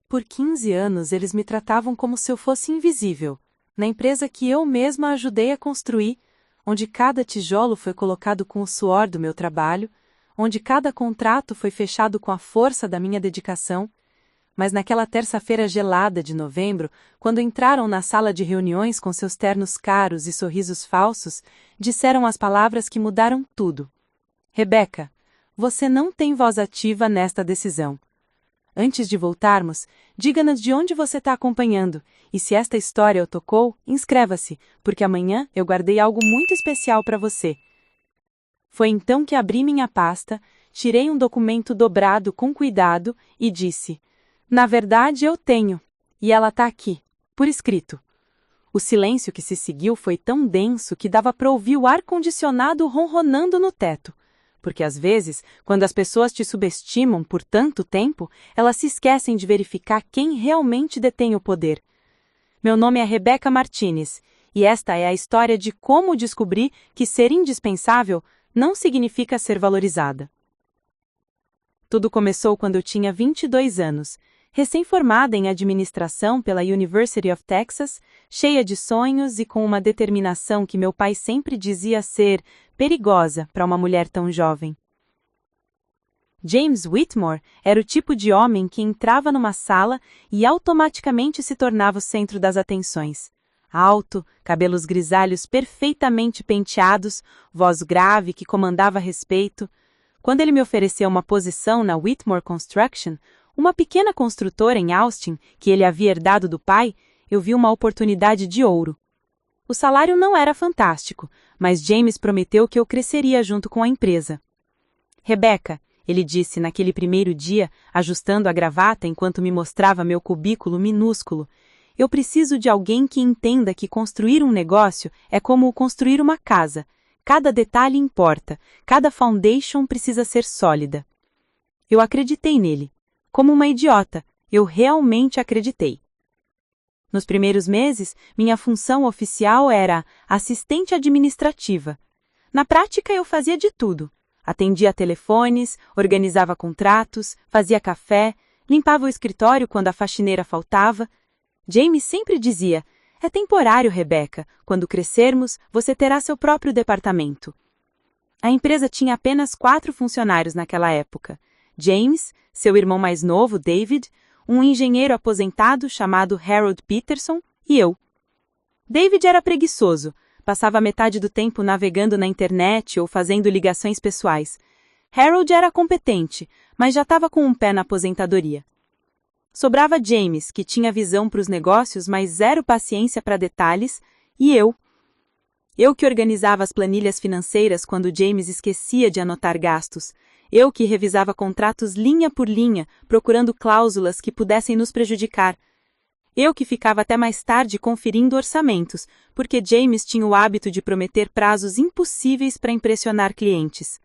Por 15 anos eles me tratavam como se eu fosse invisível, na empresa que eu mesma ajudei a construir, onde cada tijolo foi colocado com o suor do meu trabalho, onde cada contrato foi fechado com a força da minha dedicação. Mas naquela terça-feira gelada de novembro, quando entraram na sala de reuniões com seus ternos caros e sorrisos falsos, disseram as palavras que mudaram tudo. Rebeca, você não tem voz ativa nesta decisão. Antes de voltarmos, diga-nos de onde você está acompanhando, e se esta história o tocou, inscreva-se, porque amanhã eu guardei algo muito especial para você. Foi então que abri minha pasta, tirei um documento dobrado com cuidado e disse: na verdade eu tenho, e ela está aqui, por escrito. O silêncio que se seguiu foi tão denso que dava para ouvir o ar-condicionado ronronando no teto. Porque às vezes, quando as pessoas te subestimam por tanto tempo, elas se esquecem de verificar quem realmente detém o poder. Meu nome é Rebeca Martinez, e esta é a história de como descobri que ser indispensável não significa ser valorizada. Tudo começou quando eu tinha 22 anos, recém-formada em administração pela University of Texas, cheia de sonhos e com uma determinação que meu pai sempre dizia ser perigosa para uma mulher tão jovem. James Whitmore era o tipo de homem que entrava numa sala e automaticamente se tornava o centro das atenções. Alto, cabelos grisalhos perfeitamente penteados, voz grave que comandava respeito. Quando ele me ofereceu uma posição na Whitmore Construction, uma pequena construtora em Austin, que ele havia herdado do pai, eu vi uma oportunidade de ouro. O salário não era fantástico, mas James prometeu que eu cresceria junto com a empresa. Rebeca, ele disse naquele primeiro dia, ajustando a gravata enquanto me mostrava meu cubículo minúsculo, eu preciso de alguém que entenda que construir um negócio é como construir uma casa. Cada detalhe importa, cada foundation precisa ser sólida. Eu acreditei nele. Como uma idiota, eu realmente acreditei. Nos primeiros meses, minha função oficial era assistente administrativa. Na prática, eu fazia de tudo. Atendia telefones, organizava contratos, fazia café, limpava o escritório quando a faxineira faltava. James sempre dizia: é temporário, Rebeca. Quando crescermos, você terá seu próprio departamento. A empresa tinha apenas 4 funcionários naquela época. James, seu irmão mais novo, David, um engenheiro aposentado chamado Harold Peterson e eu. David era preguiçoso, passava metade do tempo navegando na internet ou fazendo ligações pessoais. Harold era competente, mas já estava com um pé na aposentadoria. Sobrava James, que tinha visão para os negócios, mas zero paciência para detalhes, e eu. Eu que organizava as planilhas financeiras quando James esquecia de anotar gastos. Eu que revisava contratos linha por linha, procurando cláusulas que pudessem nos prejudicar. Eu que ficava até mais tarde conferindo orçamentos, porque James tinha o hábito de prometer prazos impossíveis para impressionar clientes.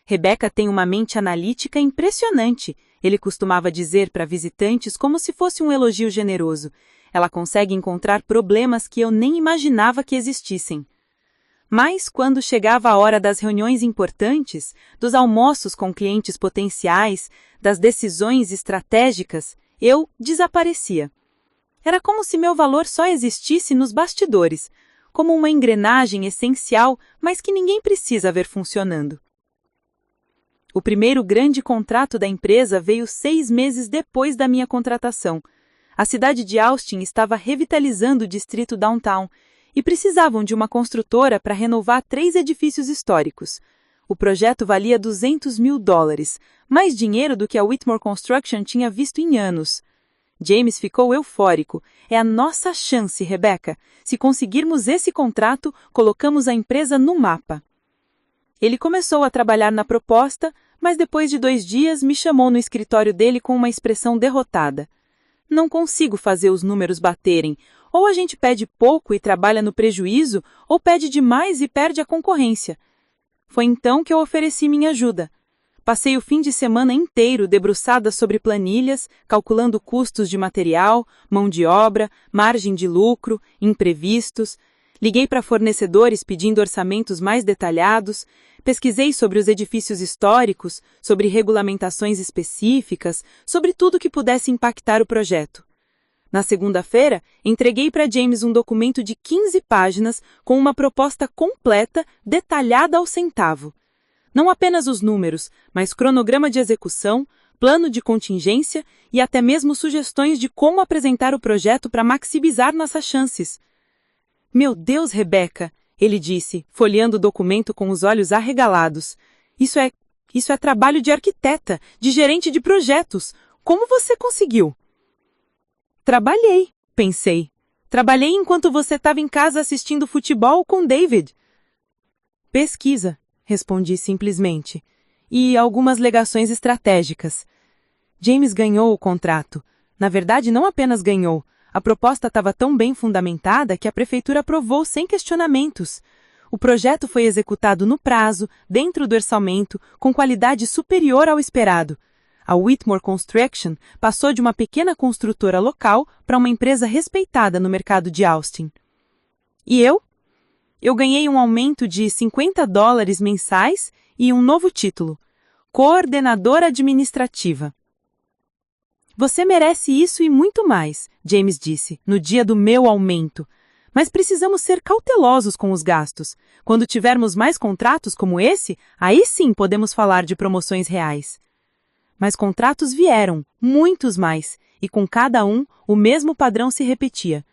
Rebeca tem uma mente analítica impressionante, ele costumava dizer para visitantes como se fosse um elogio generoso. Ela consegue encontrar problemas que eu nem imaginava que existissem. Mas, quando chegava a hora das reuniões importantes, dos almoços com clientes potenciais, das decisões estratégicas, eu desaparecia. Era como se meu valor só existisse nos bastidores, como uma engrenagem essencial, mas que ninguém precisa ver funcionando. O primeiro grande contrato da empresa veio 6 meses depois da minha contratação. A cidade de Austin estava revitalizando o distrito downtown e precisavam de uma construtora para renovar 3 edifícios históricos. O projeto valia $200 mil, mais dinheiro do que a Whitmore Construction tinha visto em anos. James ficou eufórico. É a nossa chance, Rebeca. Se conseguirmos esse contrato, colocamos a empresa no mapa. Ele começou a trabalhar na proposta, mas depois de 2 dias me chamou no escritório dele com uma expressão derrotada. Não consigo fazer os números baterem. Ou a gente pede pouco e trabalha no prejuízo, ou pede demais e perde a concorrência. Foi então que eu ofereci minha ajuda. Passei o fim de semana inteiro debruçada sobre planilhas, calculando custos de material, mão de obra, margem de lucro, imprevistos. Liguei para fornecedores pedindo orçamentos mais detalhados, pesquisei sobre os edifícios históricos, sobre regulamentações específicas, sobre tudo que pudesse impactar o projeto. Na segunda-feira, entreguei para James um documento de 15 páginas com uma proposta completa, detalhada ao centavo. Não apenas os números, mas cronograma de execução, plano de contingência e até mesmo sugestões de como apresentar o projeto para maximizar nossas chances. Meu Deus, Rebeca, ele disse, folheando o documento com os olhos arregalados. Isso é trabalho de arquiteta, de gerente de projetos. Como você conseguiu? Trabalhei, pensei. Trabalhei enquanto você estava em casa assistindo futebol com David. Pesquisa, respondi simplesmente. E algumas ligações estratégicas. James ganhou o contrato. Na verdade, não apenas ganhou. A proposta estava tão bem fundamentada que a prefeitura aprovou sem questionamentos. O projeto foi executado no prazo, dentro do orçamento, com qualidade superior ao esperado. A Whitmore Construction passou de uma pequena construtora local para uma empresa respeitada no mercado de Austin. E eu? Eu ganhei um aumento de $50 mensais e um novo título, coordenadora administrativa. Você merece isso e muito mais, James disse, no dia do meu aumento. Mas precisamos ser cautelosos com os gastos. Quando tivermos mais contratos como esse, aí sim podemos falar de promoções reais. Mas contratos vieram, muitos mais, e com cada um, o mesmo padrão se repetia.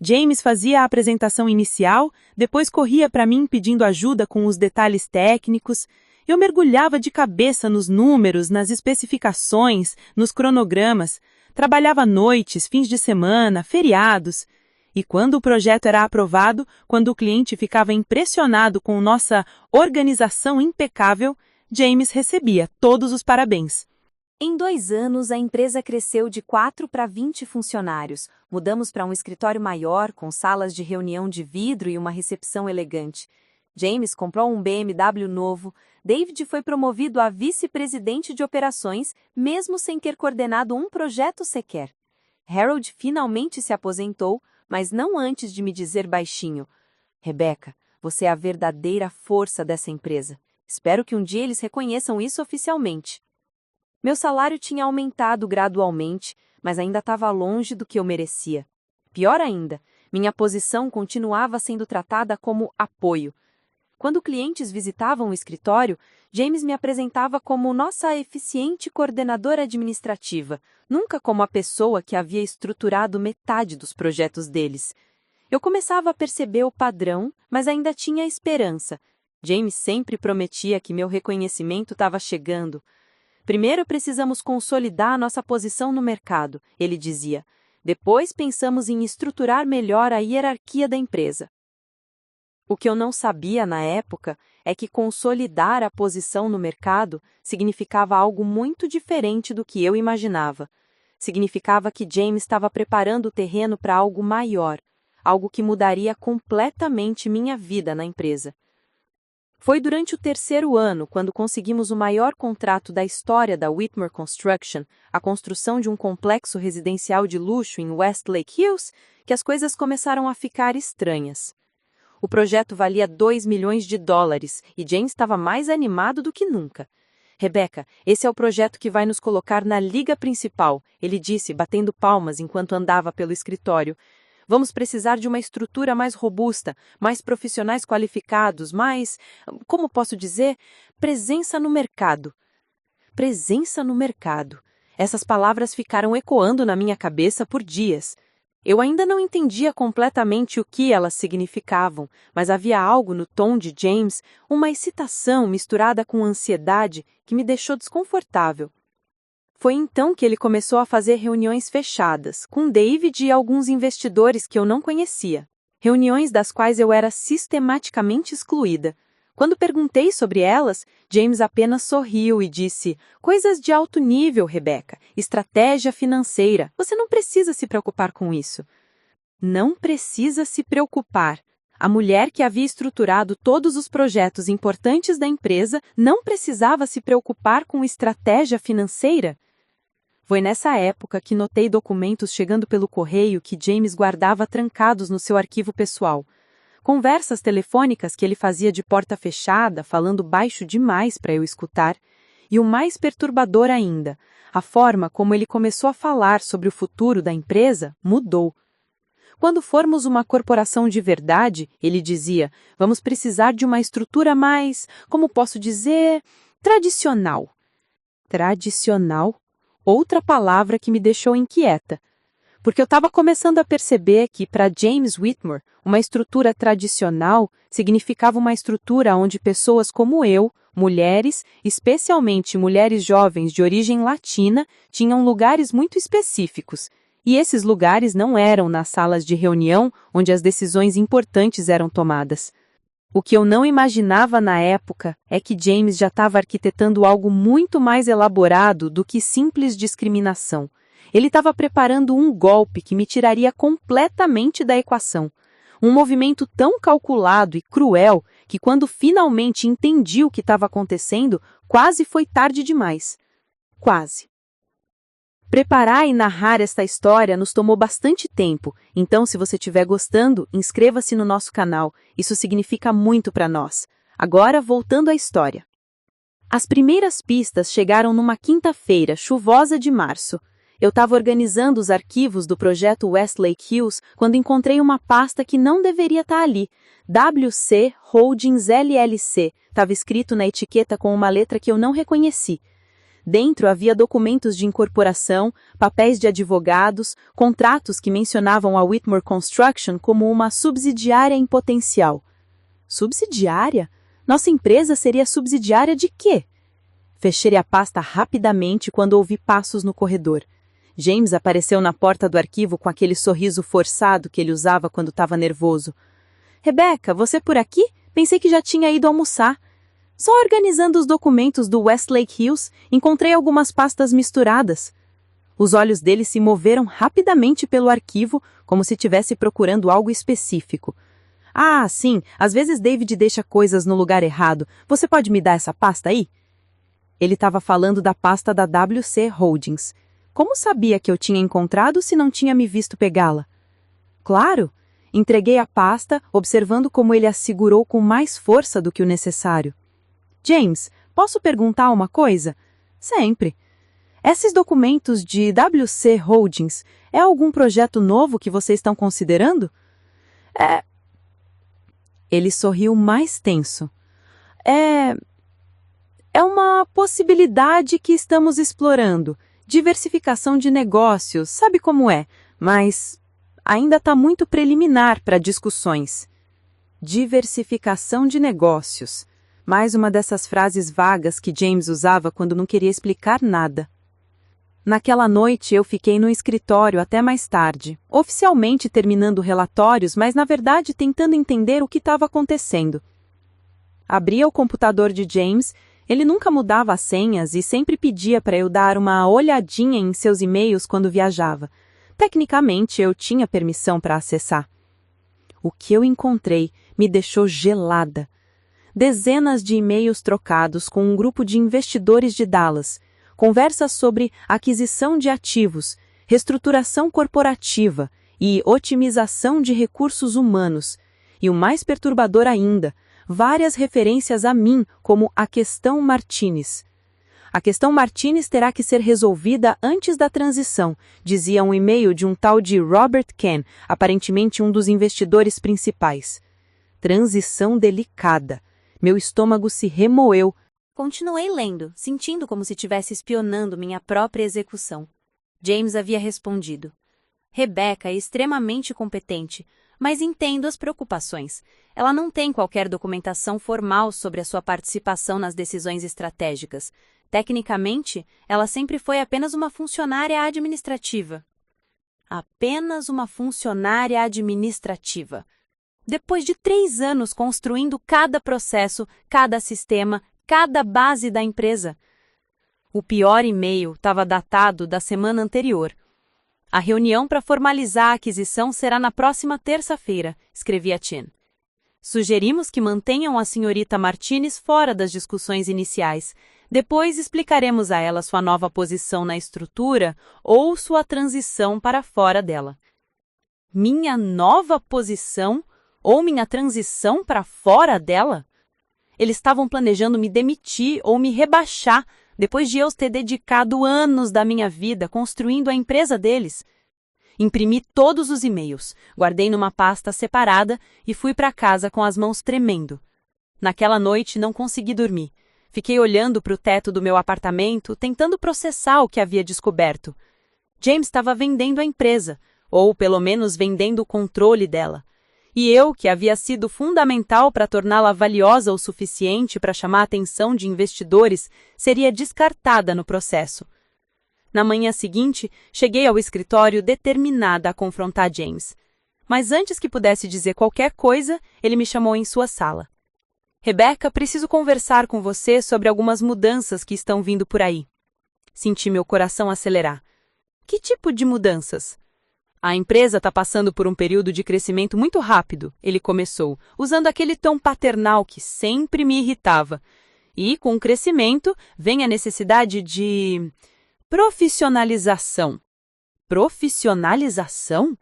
James fazia a apresentação inicial, depois corria para mim pedindo ajuda com os detalhes técnicos. Eu mergulhava de cabeça nos números, nas especificações, nos cronogramas, trabalhava noites, fins de semana, feriados. E quando o projeto era aprovado, quando o cliente ficava impressionado com nossa organização impecável, James recebia todos os parabéns. Em 2 anos, a empresa cresceu de 4 para 20 funcionários. Mudamos para um escritório maior, com salas de reunião de vidro e uma recepção elegante. James comprou um BMW novo. David foi promovido a vice-presidente de operações, mesmo sem ter coordenado um projeto sequer. Harold finalmente se aposentou, mas não antes de me dizer baixinho: Rebeca, você é a verdadeira força dessa empresa. Espero que um dia eles reconheçam isso oficialmente. Meu salário tinha aumentado gradualmente, mas ainda estava longe do que eu merecia. Pior ainda, minha posição continuava sendo tratada como apoio. Quando clientes visitavam o escritório, James me apresentava como nossa eficiente coordenadora administrativa, nunca como a pessoa que havia estruturado metade dos projetos deles. Eu começava a perceber o padrão, mas ainda tinha esperança. James sempre prometia que meu reconhecimento estava chegando. Primeiro precisamos consolidar nossa posição no mercado, ele dizia. Depois pensamos em estruturar melhor a hierarquia da empresa. O que eu não sabia na época é que consolidar a posição no mercado significava algo muito diferente do que eu imaginava. Significava que James estava preparando o terreno para algo maior, algo que mudaria completamente minha vida na empresa. Foi durante o 3º ano, quando conseguimos o maior contrato da história da Whitmore Construction, a construção de um complexo residencial de luxo em Westlake Hills, que as coisas começaram a ficar estranhas. O projeto valia $2 milhões e James estava mais animado do que nunca. Rebeca, esse é o projeto que vai nos colocar na liga principal, ele disse, batendo palmas enquanto andava pelo escritório. Vamos precisar de uma estrutura mais robusta, mais profissionais qualificados, mais, como posso dizer, presença no mercado. Presença no mercado. Essas palavras ficaram ecoando na minha cabeça por dias. Eu ainda não entendia completamente o que elas significavam, mas havia algo no tom de James, uma excitação misturada com ansiedade que me deixou desconfortável. Foi então que ele começou a fazer reuniões fechadas, com David e alguns investidores que eu não conhecia. Reuniões das quais eu era sistematicamente excluída. Quando perguntei sobre elas, James apenas sorriu e disse: coisas de alto nível, Rebeca, estratégia financeira, você não precisa se preocupar com isso. Não precisa se preocupar. A mulher que havia estruturado todos os projetos importantes da empresa não precisava se preocupar com estratégia financeira? Foi nessa época que notei documentos chegando pelo correio que James guardava trancados no seu arquivo pessoal. Conversas telefônicas que ele fazia de porta fechada, falando baixo demais para eu escutar. E o mais perturbador ainda, a forma como ele começou a falar sobre o futuro da empresa mudou. Quando formos uma corporação de verdade, ele dizia, vamos precisar de uma estrutura mais, como posso dizer, tradicional. Tradicional? Outra palavra que me deixou inquieta. Porque eu estava começando a perceber que, para James Whitmore, uma estrutura tradicional significava uma estrutura onde pessoas como eu, mulheres, especialmente mulheres jovens de origem latina, tinham lugares muito específicos. E esses lugares não eram nas salas de reunião onde as decisões importantes eram tomadas. O que eu não imaginava na época é que James já estava arquitetando algo muito mais elaborado do que simples discriminação. Ele estava preparando um golpe que me tiraria completamente da equação. Um movimento tão calculado e cruel que, quando finalmente entendi o que estava acontecendo, quase foi tarde demais. Quase. Preparar e narrar esta história nos tomou bastante tempo, então se você estiver gostando, inscreva-se no nosso canal. Isso significa muito para nós. Agora, voltando à história. As primeiras pistas chegaram numa quinta-feira, chuvosa de março. Eu estava organizando os arquivos do projeto Westlake Hills quando encontrei uma pasta que não deveria estar ali. WC Holdings LLC. Estava escrito na etiqueta com uma letra que eu não reconheci. Dentro havia documentos de incorporação, papéis de advogados, contratos que mencionavam a Whitmore Construction como uma subsidiária em potencial. Subsidiária? Nossa empresa seria subsidiária de quê? Fechei a pasta rapidamente quando ouvi passos no corredor. James apareceu na porta do arquivo com aquele sorriso forçado que ele usava quando estava nervoso. Rebecca, você por aqui? Pensei que já tinha ido almoçar. Só organizando os documentos do Westlake Hills, encontrei algumas pastas misturadas. Os olhos dele se moveram rapidamente pelo arquivo, como se estivesse procurando algo específico. Ah, sim, às vezes David deixa coisas no lugar errado. Você pode me dar essa pasta aí? Ele estava falando da pasta da WC Holdings. Como sabia que eu tinha encontrado se não tinha me visto pegá-la? Claro! Entreguei a pasta, observando como ele a segurou com mais força do que o necessário. James, posso perguntar uma coisa? Sempre. Esses documentos de WC Holdings, é algum projeto novo que vocês estão considerando? Ele sorriu mais tenso. É uma possibilidade que estamos explorando. Diversificação de negócios, sabe como é, mas ainda está muito preliminar para discussões. Diversificação de negócios. Mais uma dessas frases vagas que James usava quando não queria explicar nada. Naquela noite eu fiquei no escritório até mais tarde, oficialmente terminando relatórios, mas na verdade tentando entender o que estava acontecendo. Abria o computador de James. Ele nunca mudava as senhas e sempre pedia para eu dar uma olhadinha em seus e-mails quando viajava. Tecnicamente, eu tinha permissão para acessar. O que eu encontrei me deixou gelada. Dezenas de e-mails trocados com um grupo de investidores de Dallas, conversas sobre aquisição de ativos, reestruturação corporativa e otimização de recursos humanos. E o mais perturbador ainda, várias referências a mim como a questão Martinez. A questão Martinez terá que ser resolvida antes da transição, dizia um e-mail de um tal de Robert Ken, aparentemente um dos investidores principais. Transição delicada. Meu estômago se remoeu. Continuei lendo, sentindo como se estivesse espionando minha própria execução. James havia respondido. Rebecca é extremamente competente, mas entendo as preocupações. Ela não tem qualquer documentação formal sobre a sua participação nas decisões estratégicas. Tecnicamente, ela sempre foi apenas uma funcionária administrativa. Apenas uma funcionária administrativa. Depois de 3 anos construindo cada processo, cada sistema, cada base da empresa. O pior e-mail estava datado da semana anterior. A reunião para formalizar a aquisição será na próxima terça-feira, escrevia Chen. Sugerimos que mantenham a senhorita Martinez fora das discussões iniciais. Depois explicaremos a ela sua nova posição na estrutura ou sua transição para fora dela. Minha nova posição Ou minha transição para fora dela? Eles estavam planejando me demitir ou me rebaixar depois de eu ter dedicado anos da minha vida construindo a empresa deles. Imprimi todos os e-mails, guardei numa pasta separada e fui para casa com as mãos tremendo. Naquela noite não consegui dormir. Fiquei olhando para o teto do meu apartamento, tentando processar o que havia descoberto. James estava vendendo a empresa, ou pelo menos vendendo o controle dela. E eu, que havia sido fundamental para torná-la valiosa o suficiente para chamar a atenção de investidores, seria descartada no processo. Na manhã seguinte, cheguei ao escritório determinada a confrontar James. Mas antes que pudesse dizer qualquer coisa, ele me chamou em sua sala. Rebecca, preciso conversar com você sobre algumas mudanças que estão vindo por aí. Senti meu coração acelerar. Que tipo de mudanças? A empresa está passando por um período de crescimento muito rápido, ele começou, usando aquele tom paternal que sempre me irritava. E, com o crescimento, vem a necessidade de profissionalização. Profissionalização?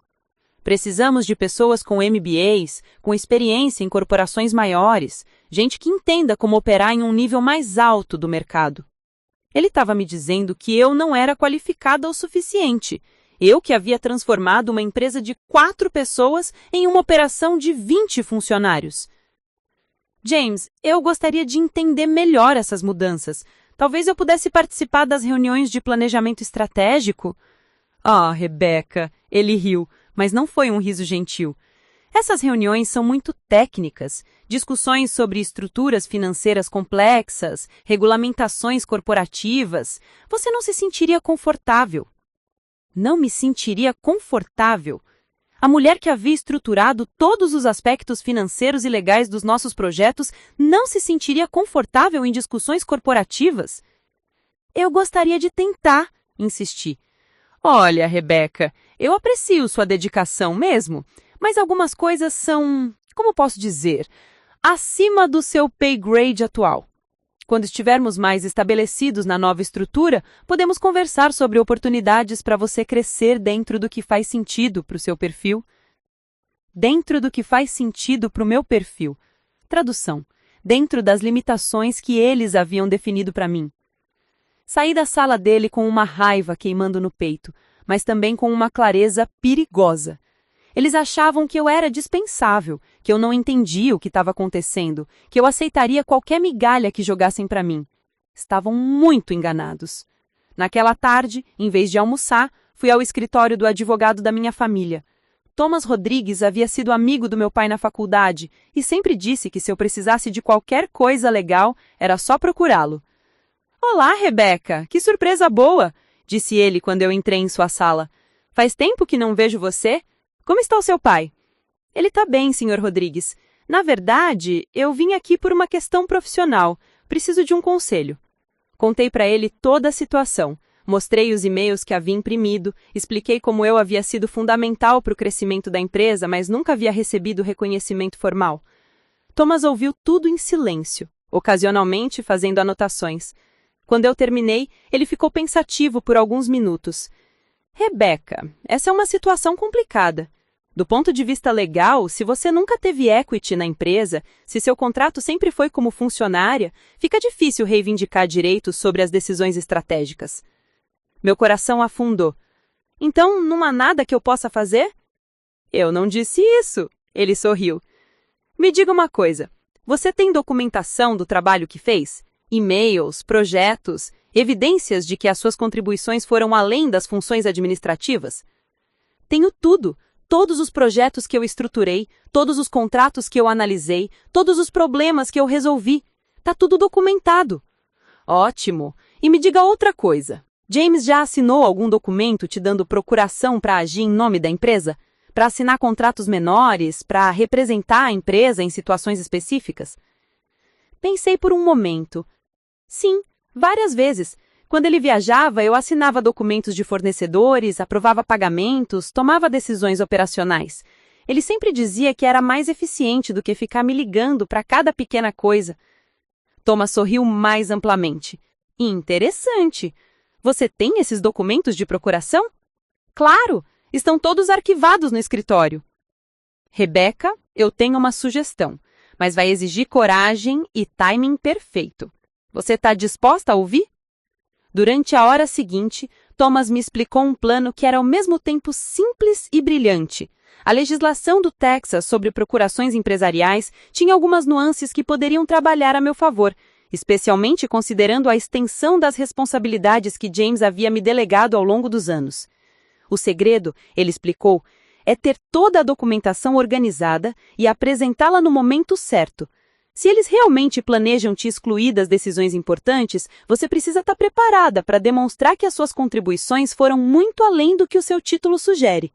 Precisamos de pessoas com MBAs, com experiência em corporações maiores, gente que entenda como operar em um nível mais alto do mercado. Ele estava me dizendo que eu não era qualificada o suficiente. Eu que havia transformado uma empresa de 4 pessoas em uma operação de 20 funcionários. James, eu gostaria de entender melhor essas mudanças. Talvez eu pudesse participar das reuniões de planejamento estratégico? Ah, Rebecca, ele riu, mas não foi um riso gentil. Essas reuniões são muito técnicas, discussões sobre estruturas financeiras complexas, regulamentações corporativas. Você não se sentiria confortável. Não me sentiria confortável. A mulher que havia estruturado todos os aspectos financeiros e legais dos nossos projetos não se sentiria confortável em discussões corporativas? Eu gostaria de tentar, insisti. Olha, Rebecca, eu aprecio sua dedicação mesmo, mas algumas coisas são, como posso dizer, acima do seu pay grade atual. Quando estivermos mais estabelecidos na nova estrutura, podemos conversar sobre oportunidades para você crescer dentro do que faz sentido para o seu perfil. Dentro do que faz sentido para o meu perfil. Tradução. Dentro das limitações que eles haviam definido para mim. Saí da sala dele com uma raiva queimando no peito, mas também com uma clareza perigosa. Eles achavam que eu era dispensável, que eu não entendia o que estava acontecendo, que eu aceitaria qualquer migalha que jogassem para mim. Estavam muito enganados. Naquela tarde, em vez de almoçar, fui ao escritório do advogado da minha família. Thomas Rodrigues havia sido amigo do meu pai na faculdade e sempre disse que se eu precisasse de qualquer coisa legal, era só procurá-lo. Olá, Rebecca! Que surpresa boa! Disse ele quando eu entrei em sua sala. Faz tempo que não vejo você? Como está o seu pai? Ele está bem, Sr. Rodrigues. Na verdade, eu vim aqui por uma questão profissional. Preciso de um conselho. Contei para ele toda a situação. Mostrei os e-mails que havia imprimido, expliquei como eu havia sido fundamental para o crescimento da empresa, mas nunca havia recebido reconhecimento formal. Thomas ouviu tudo em silêncio, ocasionalmente fazendo anotações. Quando eu terminei, ele ficou pensativo por alguns minutos. Rebecca, essa é uma situação complicada. Do ponto de vista legal, se você nunca teve equity na empresa, se seu contrato sempre foi como funcionária, fica difícil reivindicar direitos sobre as decisões estratégicas. Meu coração afundou. Então, não há nada que eu possa fazer? Eu não disse isso, ele sorriu. Me diga uma coisa, você tem documentação do trabalho que fez? E-mails, projetos, evidências de que as suas contribuições foram além das funções administrativas? Tenho tudo. Todos os projetos que eu estruturei, todos os contratos que eu analisei, todos os problemas que eu resolvi. Tá tudo documentado. Ótimo. E me diga outra coisa. James já assinou algum documento te dando procuração para agir em nome da empresa? Para assinar contratos menores? Para representar a empresa em situações específicas? Pensei por um momento. Sim, várias vezes. Quando ele viajava, eu assinava documentos de fornecedores, aprovava pagamentos, tomava decisões operacionais. Ele sempre dizia que era mais eficiente do que ficar me ligando para cada pequena coisa. Thomas sorriu mais amplamente. Interessante. Você tem esses documentos de procuração? Claro, estão todos arquivados no escritório. Rebecca, eu tenho uma sugestão, mas vai exigir coragem e timing perfeito. Você está disposta a ouvir? Durante a hora seguinte, Thomas me explicou um plano que era ao mesmo tempo simples e brilhante. A legislação do Texas sobre procurações empresariais tinha algumas nuances que poderiam trabalhar a meu favor, especialmente considerando a extensão das responsabilidades que James havia me delegado ao longo dos anos. O segredo, ele explicou, é ter toda a documentação organizada e apresentá-la no momento certo. Se eles realmente planejam te excluir das decisões importantes, você precisa estar preparada para demonstrar que as suas contribuições foram muito além do que o seu título sugere.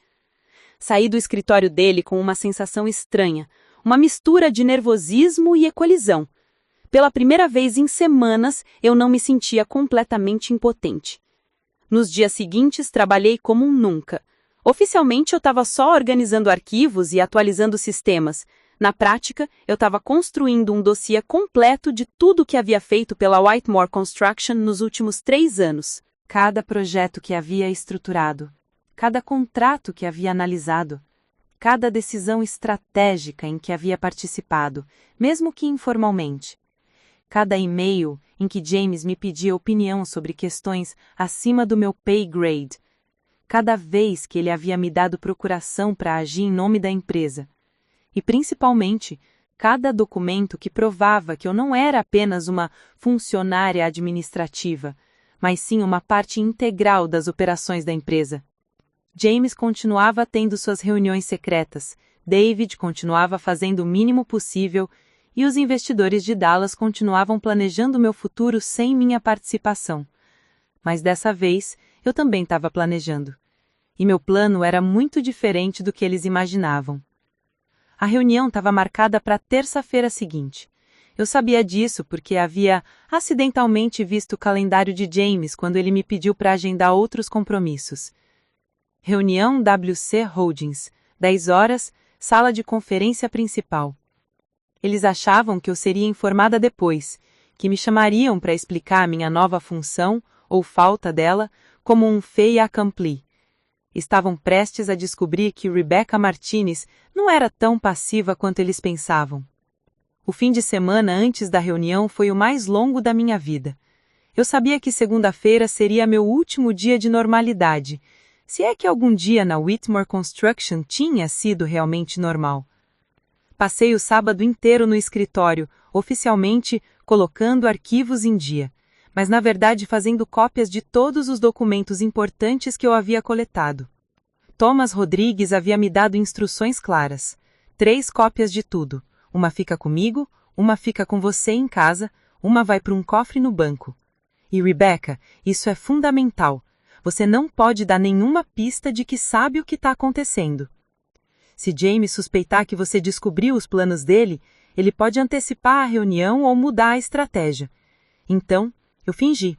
Saí do escritório dele com uma sensação estranha, uma mistura de nervosismo e equalizão. Pela primeira vez em semanas, eu não me sentia completamente impotente. Nos dias seguintes, trabalhei como um nunca. Oficialmente, eu estava só organizando arquivos e atualizando sistemas. Na prática, eu estava construindo um dossiê completo de tudo que havia feito pela Whitmore Construction nos últimos 3 anos. Cada projeto que havia estruturado, cada contrato que havia analisado, cada decisão estratégica em que havia participado, mesmo que informalmente. Cada e-mail em que James me pedia opinião sobre questões acima do meu pay grade. Cada vez que ele havia me dado procuração para agir em nome da empresa. E, principalmente, cada documento que provava que eu não era apenas uma funcionária administrativa, mas sim uma parte integral das operações da empresa. James continuava tendo suas reuniões secretas, David continuava fazendo o mínimo possível e os investidores de Dallas continuavam planejando meu futuro sem minha participação. Mas dessa vez, eu também estava planejando. E meu plano era muito diferente do que eles imaginavam. A reunião estava marcada para a terça-feira seguinte. Eu sabia disso porque havia acidentalmente visto o calendário de James quando ele me pediu para agendar outros compromissos. Reunião WC Holdings, 10 horas, sala de conferência principal. Eles achavam que eu seria informada depois, que me chamariam para explicar minha nova função, ou falta dela, como um fait accompli. Estavam prestes a descobrir que Rebecca Martinez não era tão passiva quanto eles pensavam. O fim de semana antes da reunião foi o mais longo da minha vida. Eu sabia que segunda-feira seria meu último dia de normalidade, se é que algum dia na Whitmore Construction tinha sido realmente normal. Passei o sábado inteiro no escritório, oficialmente colocando arquivos em dia, mas na verdade fazendo cópias de todos os documentos importantes que eu havia coletado. Thomas Rodrigues havia me dado instruções claras. 3 cópias de tudo. Uma fica comigo, uma fica com você em casa, uma vai para um cofre no banco. E Rebecca, isso é fundamental. Você não pode dar nenhuma pista de que sabe o que está acontecendo. Se James suspeitar que você descobriu os planos dele, ele pode antecipar a reunião ou mudar a estratégia. Então, eu fingi.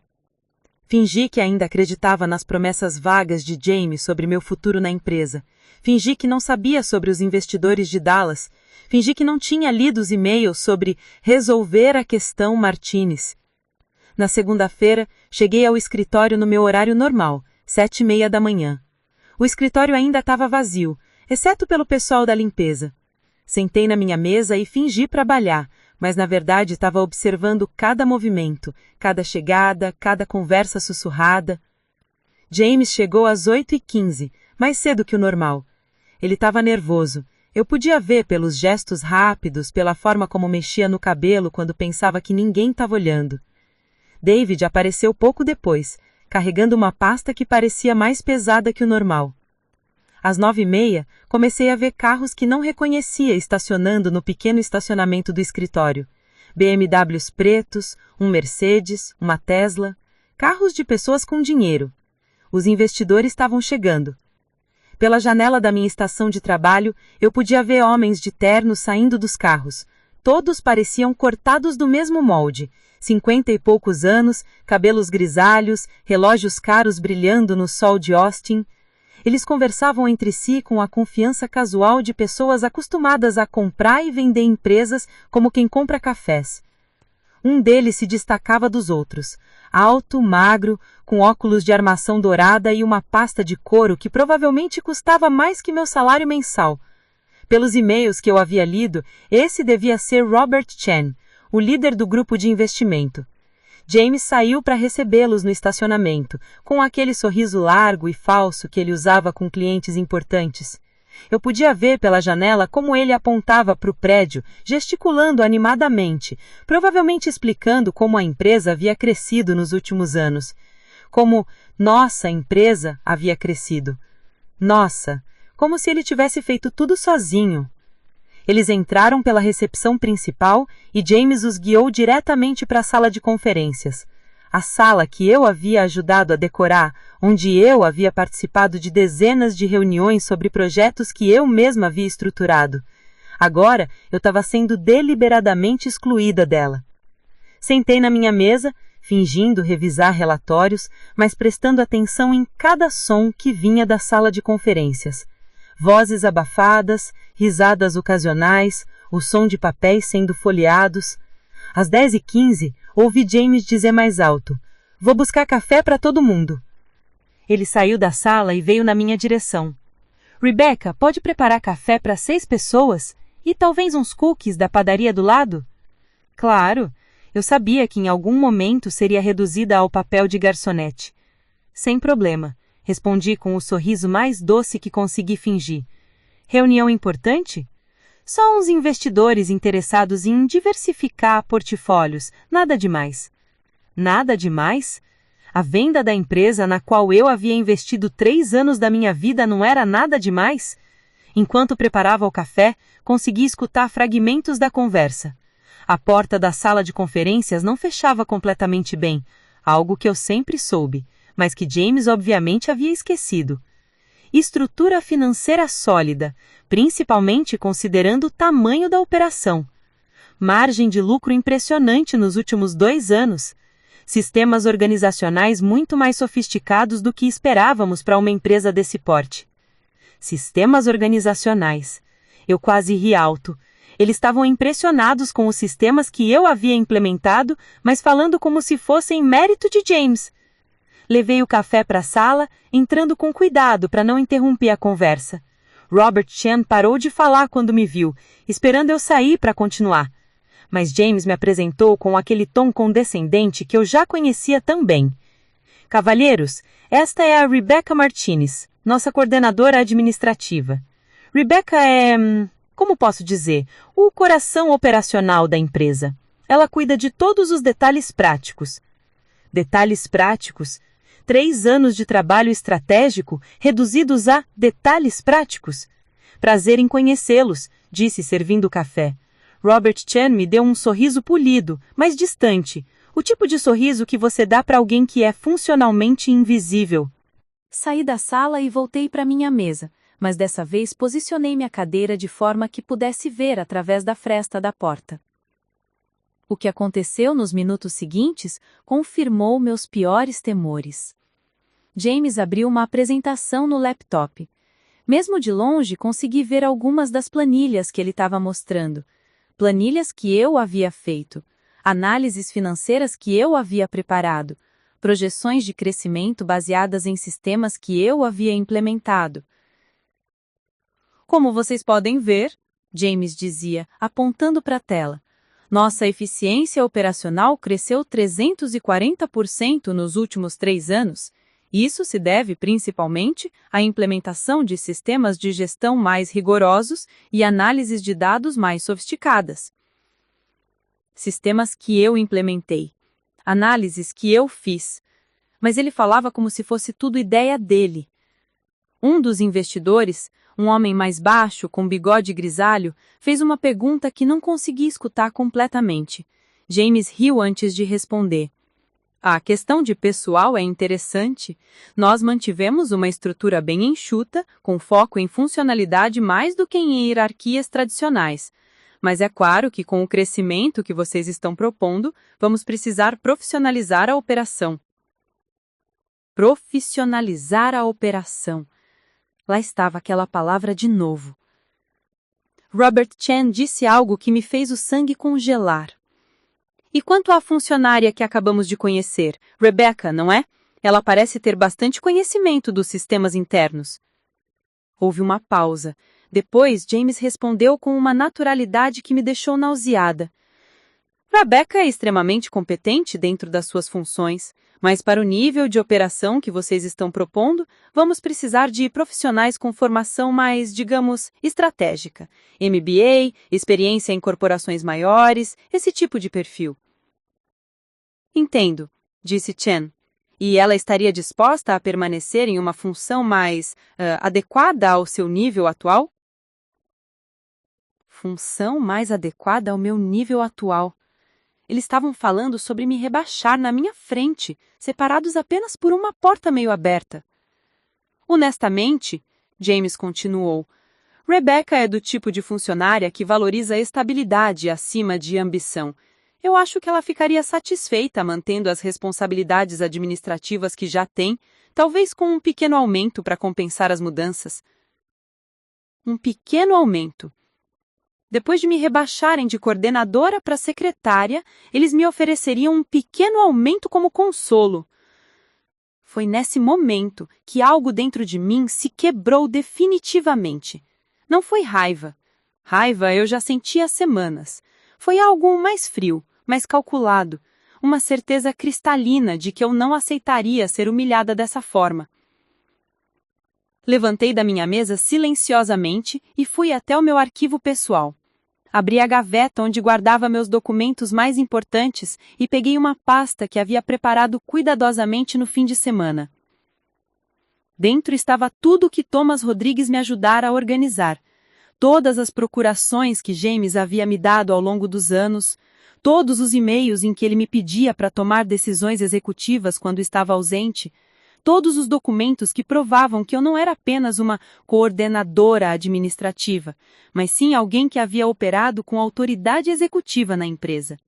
Fingi que ainda acreditava nas promessas vagas de James sobre meu futuro na empresa. Fingi que não sabia sobre os investidores de Dallas. Fingi que não tinha lido os e-mails sobre resolver a questão Martinez. Na segunda-feira, cheguei ao escritório no meu horário normal, 7h30 da manhã. O escritório ainda estava vazio, exceto pelo pessoal da limpeza. Sentei na minha mesa e fingi trabalhar, mas na verdade estava observando cada movimento, cada chegada, cada conversa sussurrada. James chegou às 8h15, mais cedo que o normal. Ele estava nervoso. Eu podia ver pelos gestos rápidos, pela forma como mexia no cabelo quando pensava que ninguém estava olhando. David apareceu pouco depois, carregando uma pasta que parecia mais pesada que o normal. Às 9h30, comecei a ver carros que não reconhecia estacionando no pequeno estacionamento do escritório. BMWs pretos, um Mercedes, uma Tesla, carros de pessoas com dinheiro. Os investidores estavam chegando. Pela janela da minha estação de trabalho, eu podia ver homens de terno saindo dos carros. Todos pareciam cortados do mesmo molde. 50 e poucos anos, cabelos grisalhos, relógios caros brilhando no sol de Austin. Eles conversavam entre si com a confiança casual de pessoas acostumadas a comprar e vender empresas como quem compra cafés. Um deles se destacava dos outros. Alto, magro, com óculos de armação dourada e uma pasta de couro que provavelmente custava mais que meu salário mensal. Pelos e-mails que eu havia lido, esse devia ser Robert Chen, o líder do grupo de investimento. James saiu para recebê-los no estacionamento, com aquele sorriso largo e falso que ele usava com clientes importantes. Eu podia ver pela janela como ele apontava para o prédio, gesticulando animadamente, provavelmente explicando como a empresa havia crescido nos últimos anos. Como nossa empresa havia crescido. Nossa, como se ele tivesse feito tudo sozinho. Eles entraram pela recepção principal e James os guiou diretamente para a sala de conferências. A sala que eu havia ajudado a decorar, onde eu havia participado de dezenas de reuniões sobre projetos que eu mesma havia estruturado. Agora, eu estava sendo deliberadamente excluída dela. Sentei na minha mesa, fingindo revisar relatórios, mas prestando atenção em cada som que vinha da sala de conferências. Vozes abafadas, risadas ocasionais, o som de papéis sendo folheados. Às 10h15, ouvi James dizer mais alto: "Vou buscar café para todo mundo." Ele saiu da sala e veio na minha direção. "Rebecca, pode preparar café para 6 pessoas? E talvez uns cookies da padaria do lado?" Claro, eu sabia que em algum momento seria reduzida ao papel de garçonete. Sem problema, respondi com o sorriso mais doce que consegui fingir. Reunião importante? Só uns investidores interessados em diversificar portfólios, nada demais. Nada demais? A venda da empresa na qual eu havia investido 3 anos da minha vida não era nada demais? Enquanto preparava o café, consegui escutar fragmentos da conversa. A porta da sala de conferências não fechava completamente bem, algo que eu sempre soube, mas que James obviamente havia esquecido. Estrutura financeira sólida, principalmente considerando o tamanho da operação. Margem de lucro impressionante nos últimos 2 anos. Sistemas organizacionais muito mais sofisticados do que esperávamos para uma empresa desse porte. Sistemas organizacionais. Eu quase ri alto. Eles estavam impressionados com os sistemas que eu havia implementado, mas falando como se fossem mérito de James. Levei o café para a sala, entrando com cuidado para não interromper a conversa. Robert Chen parou de falar quando me viu, esperando eu sair para continuar. Mas James me apresentou com aquele tom condescendente que eu já conhecia tão bem. "Cavalheiros, esta é a Rebecca Martinez, nossa coordenadora administrativa. Rebecca é, como posso dizer, o coração operacional da empresa. Ela cuida de todos os detalhes práticos." Detalhes práticos? 3 anos de trabalho estratégico reduzidos a detalhes práticos? "Prazer em conhecê-los", disse servindo o café. Robert Chen me deu um sorriso polido, mas distante, o tipo de sorriso que você dá para alguém que é funcionalmente invisível. Saí da sala e voltei para minha mesa, mas dessa vez posicionei minha cadeira de forma que pudesse ver através da fresta da porta. O que aconteceu nos minutos seguintes confirmou meus piores temores. James abriu uma apresentação no laptop. Mesmo de longe, consegui ver algumas das planilhas que ele estava mostrando. Planilhas que eu havia feito, análises financeiras que eu havia preparado, projeções de crescimento baseadas em sistemas que eu havia implementado. "Como vocês podem ver", James dizia, apontando para a tela, "nossa eficiência operacional cresceu 340% nos últimos 3 anos. Isso se deve principalmente à implementação de sistemas de gestão mais rigorosos e análises de dados mais sofisticadas. Sistemas que eu implementei. Análises que eu fiz." Mas ele falava como se fosse tudo ideia dele. Um dos investidores, um homem mais baixo, com bigode grisalho, fez uma pergunta que não consegui escutar completamente. James riu antes de responder. "A questão de pessoal é interessante. Nós mantivemos uma estrutura bem enxuta, com foco em funcionalidade mais do que em hierarquias tradicionais. Mas é claro que com o crescimento que vocês estão propondo, vamos precisar profissionalizar a operação." Profissionalizar a operação. Lá estava aquela palavra de novo. Robert Chen disse algo que me fez o sangue congelar. "E quanto à funcionária que acabamos de conhecer, Rebecca, não é? Ela parece ter bastante conhecimento dos sistemas internos." Houve uma pausa. Depois, James respondeu com uma naturalidade que me deixou nauseada. Rebecca é extremamente competente dentro das suas funções, mas para o nível de operação que vocês estão propondo, vamos precisar de profissionais com formação mais, digamos, estratégica. MBA, experiência em corporações maiores, esse tipo de perfil. Entendo, disse Chen. E ela estaria disposta a permanecer em uma função mais adequada ao seu nível atual? Função mais adequada ao meu nível atual. Eles estavam falando sobre me rebaixar na minha frente, separados apenas por uma porta meio aberta. Honestamente, James continuou, Rebecca é do tipo de funcionária que valoriza a estabilidade acima de ambição. Eu acho que ela ficaria satisfeita mantendo as responsabilidades administrativas que já tem, talvez com um pequeno aumento para compensar as mudanças. Um pequeno aumento. Depois de me rebaixarem de coordenadora para secretária, eles me ofereceriam um pequeno aumento como consolo. Foi nesse momento que algo dentro de mim se quebrou definitivamente. Não foi raiva. Raiva eu já sentia há semanas. Foi algo mais frio, mais calculado, uma certeza cristalina de que eu não aceitaria ser humilhada dessa forma. Levantei da minha mesa silenciosamente e fui até o meu arquivo pessoal. Abri a gaveta onde guardava meus documentos mais importantes e peguei uma pasta que havia preparado cuidadosamente no fim de semana. Dentro estava tudo o que Thomas Rodrigues me ajudara a organizar. Todas as procurações que James havia me dado ao longo dos anos, todos os e-mails em que ele me pedia para tomar decisões executivas quando estava ausente, todos os documentos que provavam que eu não era apenas uma coordenadora administrativa, mas sim alguém que havia operado com autoridade executiva na empresa.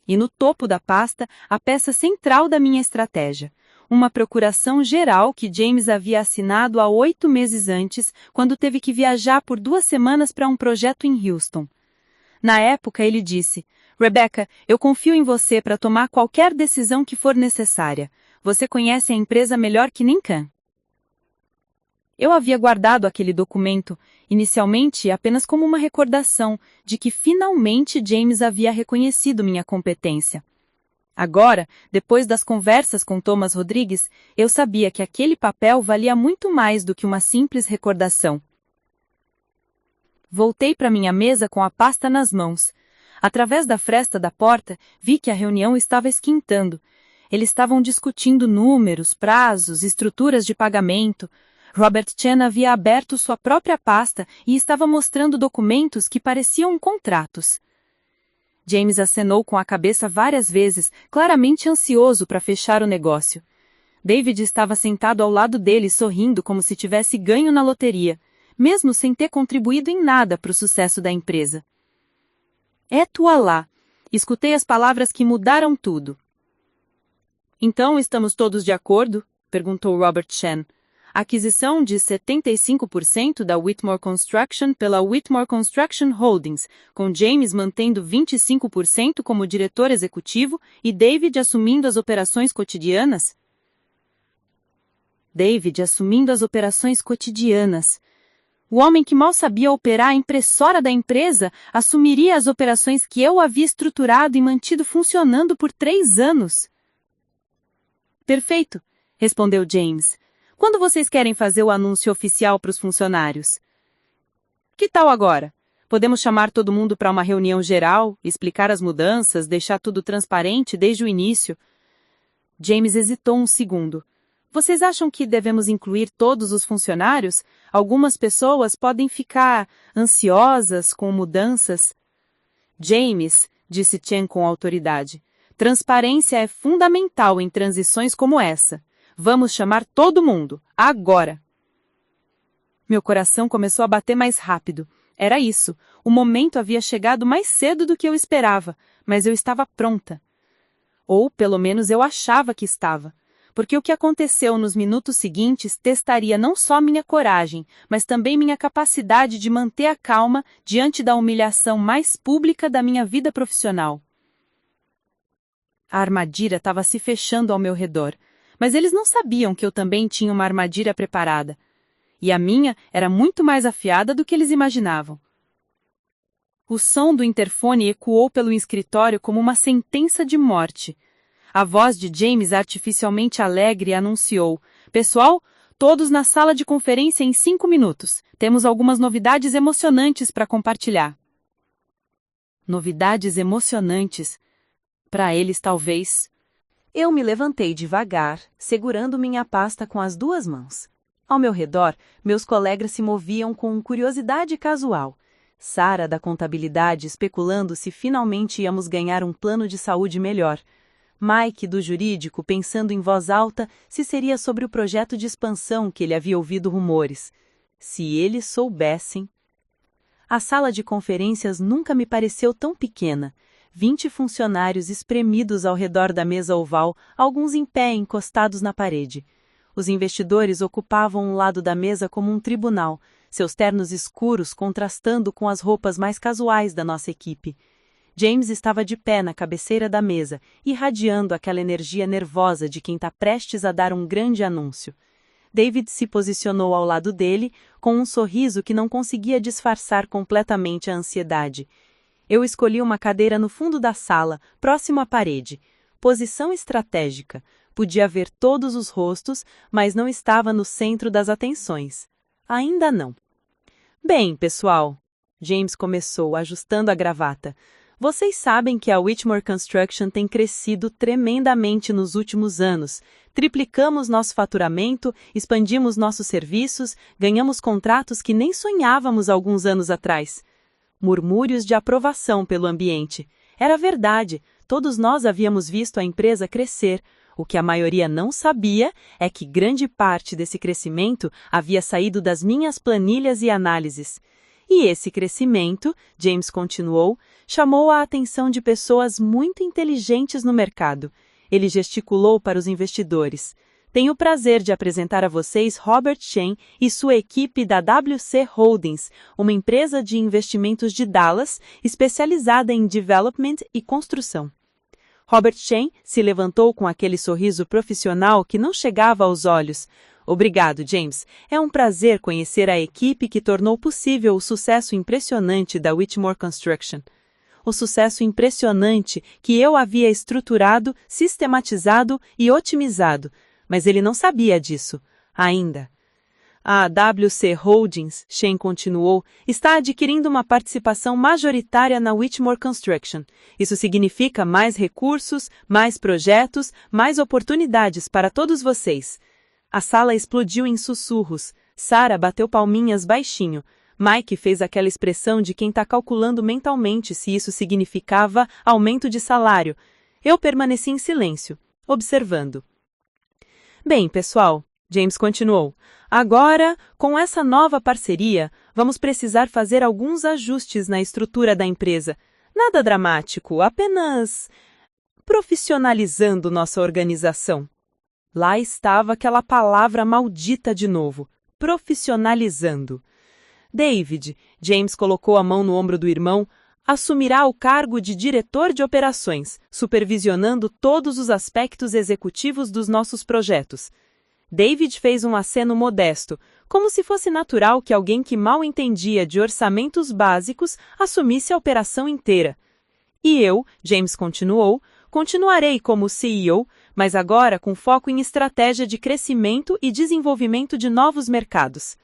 E no topo da pasta, a peça central da minha estratégia, uma procuração geral que James havia assinado há 8 meses antes, quando teve que viajar por 2 semanas para um projeto em Houston. Na época, ele disse, Rebecca, eu confio em você para tomar qualquer decisão que for necessária. Você conhece a empresa melhor que ninguém. Eu havia guardado aquele documento, inicialmente apenas como uma recordação de que finalmente James havia reconhecido minha competência. Agora, depois das conversas com Thomas Rodrigues, eu sabia que aquele papel valia muito mais do que uma simples recordação. Voltei para minha mesa com a pasta nas mãos. Através da fresta da porta, vi que a reunião estava esquentando. Eles estavam discutindo números, prazos, estruturas de pagamento. Robert Chen havia aberto sua própria pasta e estava mostrando documentos que pareciam contratos. James acenou com a cabeça várias vezes, claramente ansioso para fechar o negócio. David estava sentado ao lado dele, sorrindo como se tivesse ganho na loteria, mesmo sem ter contribuído em nada para o sucesso da empresa. Et voilà! Escutei as palavras que mudaram tudo. Então, estamos todos de acordo? Perguntou Robert Chen. Aquisição de 75% da Whitmore Construction pela Whitmore Construction Holdings, com James mantendo 25% como diretor executivo e David assumindo as operações cotidianas? David assumindo as operações cotidianas. O homem que mal sabia operar a impressora da empresa assumiria as operações que eu havia estruturado e mantido funcionando por 3 anos. Perfeito, respondeu James. Quando vocês querem fazer o anúncio oficial para os funcionários? Que tal agora? Podemos chamar todo mundo para uma reunião geral, explicar as mudanças, deixar tudo transparente desde o início. James hesitou um segundo. Vocês acham que devemos incluir todos os funcionários? Algumas pessoas podem ficar ansiosas com mudanças. James, disse Chen com autoridade, transparência é fundamental em transições como essa. Vamos chamar todo mundo, agora! Meu coração começou a bater mais rápido. Era isso. O momento havia chegado mais cedo do que eu esperava, mas eu estava pronta. Ou, pelo menos, eu achava que estava. Porque o que aconteceu nos minutos seguintes testaria não só minha coragem, mas também minha capacidade de manter a calma diante da humilhação mais pública da minha vida profissional. A armadilha estava se fechando ao meu redor, mas eles não sabiam que eu também tinha uma armadilha preparada. e a minha era muito mais afiada do que eles imaginavam. O som do interfone ecoou pelo escritório como uma sentença de morte. A voz de James, artificialmente alegre, anunciou: "Pessoal, todos na sala de conferência em 5 minutos. Temos algumas novidades emocionantes para compartilhar." Novidades emocionantes. Para eles, talvez. Eu me levantei devagar, segurando minha pasta com as 2 mãos. Ao meu redor, meus colegas se moviam com curiosidade casual. Sarah, da contabilidade, especulando se finalmente íamos ganhar um plano de saúde melhor. Mike, do jurídico, pensando em voz alta se seria sobre o projeto de expansão que ele havia ouvido rumores. Se eles soubessem... A sala de conferências nunca me pareceu tão pequena. 20 funcionários espremidos ao redor da mesa oval, alguns em pé encostados na parede. Os investidores ocupavam um lado da mesa como um tribunal, seus ternos escuros contrastando com as roupas mais casuais da nossa equipe. James estava de pé na cabeceira da mesa, irradiando aquela energia nervosa de quem está prestes a dar um grande anúncio. David se posicionou ao lado dele, com um sorriso que não conseguia disfarçar completamente a ansiedade. Eu escolhi uma cadeira no fundo da sala, próximo à parede. Posição estratégica. Podia ver todos os rostos, mas não estava no centro das atenções. Ainda não. "Bem, pessoal", James começou, ajustando a gravata, "vocês sabem que a Whitmore Construction tem crescido tremendamente nos últimos anos. Triplicamos nosso faturamento, expandimos nossos serviços, ganhamos contratos que nem sonhávamos alguns anos atrás." Murmúrios de aprovação pelo ambiente. Era verdade, todos nós havíamos visto a empresa crescer. O que a maioria não sabia é que grande parte desse crescimento havia saído das minhas planilhas e análises. E esse crescimento, James continuou, chamou a atenção de pessoas muito inteligentes no mercado. Ele gesticulou para os investidores. "Tenho o prazer de apresentar a vocês Robert Chen e sua equipe da WC Holdings, uma empresa de investimentos de Dallas especializada em development e construção." Robert Chen se levantou com aquele sorriso profissional que não chegava aos olhos. "Obrigado, James. É um prazer conhecer a equipe que tornou possível o sucesso impressionante da Whitmore Construction." O sucesso impressionante que eu havia estruturado, sistematizado e otimizado, mas ele não sabia disso, ainda. "A WC Holdings", Chen continuou, "está adquirindo uma participação majoritária na Whitmore Construction. Isso significa mais recursos, mais projetos, mais oportunidades para todos vocês." A sala explodiu em sussurros. Sarah bateu palminhas baixinho. Mike fez aquela expressão de quem está calculando mentalmente se isso significava aumento de salário. Eu permaneci em silêncio, observando. "Bem, pessoal", James continuou, "agora, com essa nova parceria, vamos precisar fazer alguns ajustes na estrutura da empresa. Nada dramático, apenas profissionalizando nossa organização." Lá estava aquela palavra maldita de novo, profissionalizando. "David", James colocou a mão no ombro do irmão, "assumirá o cargo de diretor de operações, supervisionando todos os aspectos executivos dos nossos projetos." David fez um aceno modesto, como se fosse natural que alguém que mal entendia de orçamentos básicos assumisse a operação inteira. "E eu", James continuou, "continuarei como CEO, mas agora com foco em estratégia de crescimento e desenvolvimento de novos mercados."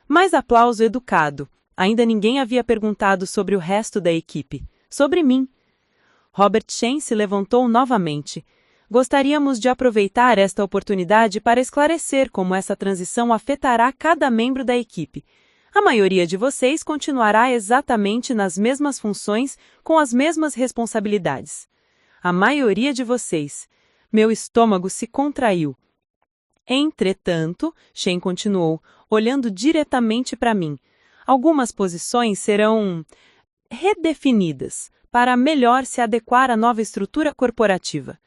Mais aplauso educado. Ainda ninguém havia perguntado sobre o resto da equipe. Sobre mim. Robert Chen se levantou novamente. "Gostaríamos de aproveitar esta oportunidade para esclarecer como essa transição afetará cada membro da equipe. A maioria de vocês continuará exatamente nas mesmas funções, com as mesmas responsabilidades. A maioria de vocês." Meu estômago se contraiu. "Entretanto", Chen continuou, olhando diretamente para mim, "algumas posições serão redefinidas para melhor se adequar à nova estrutura corporativa."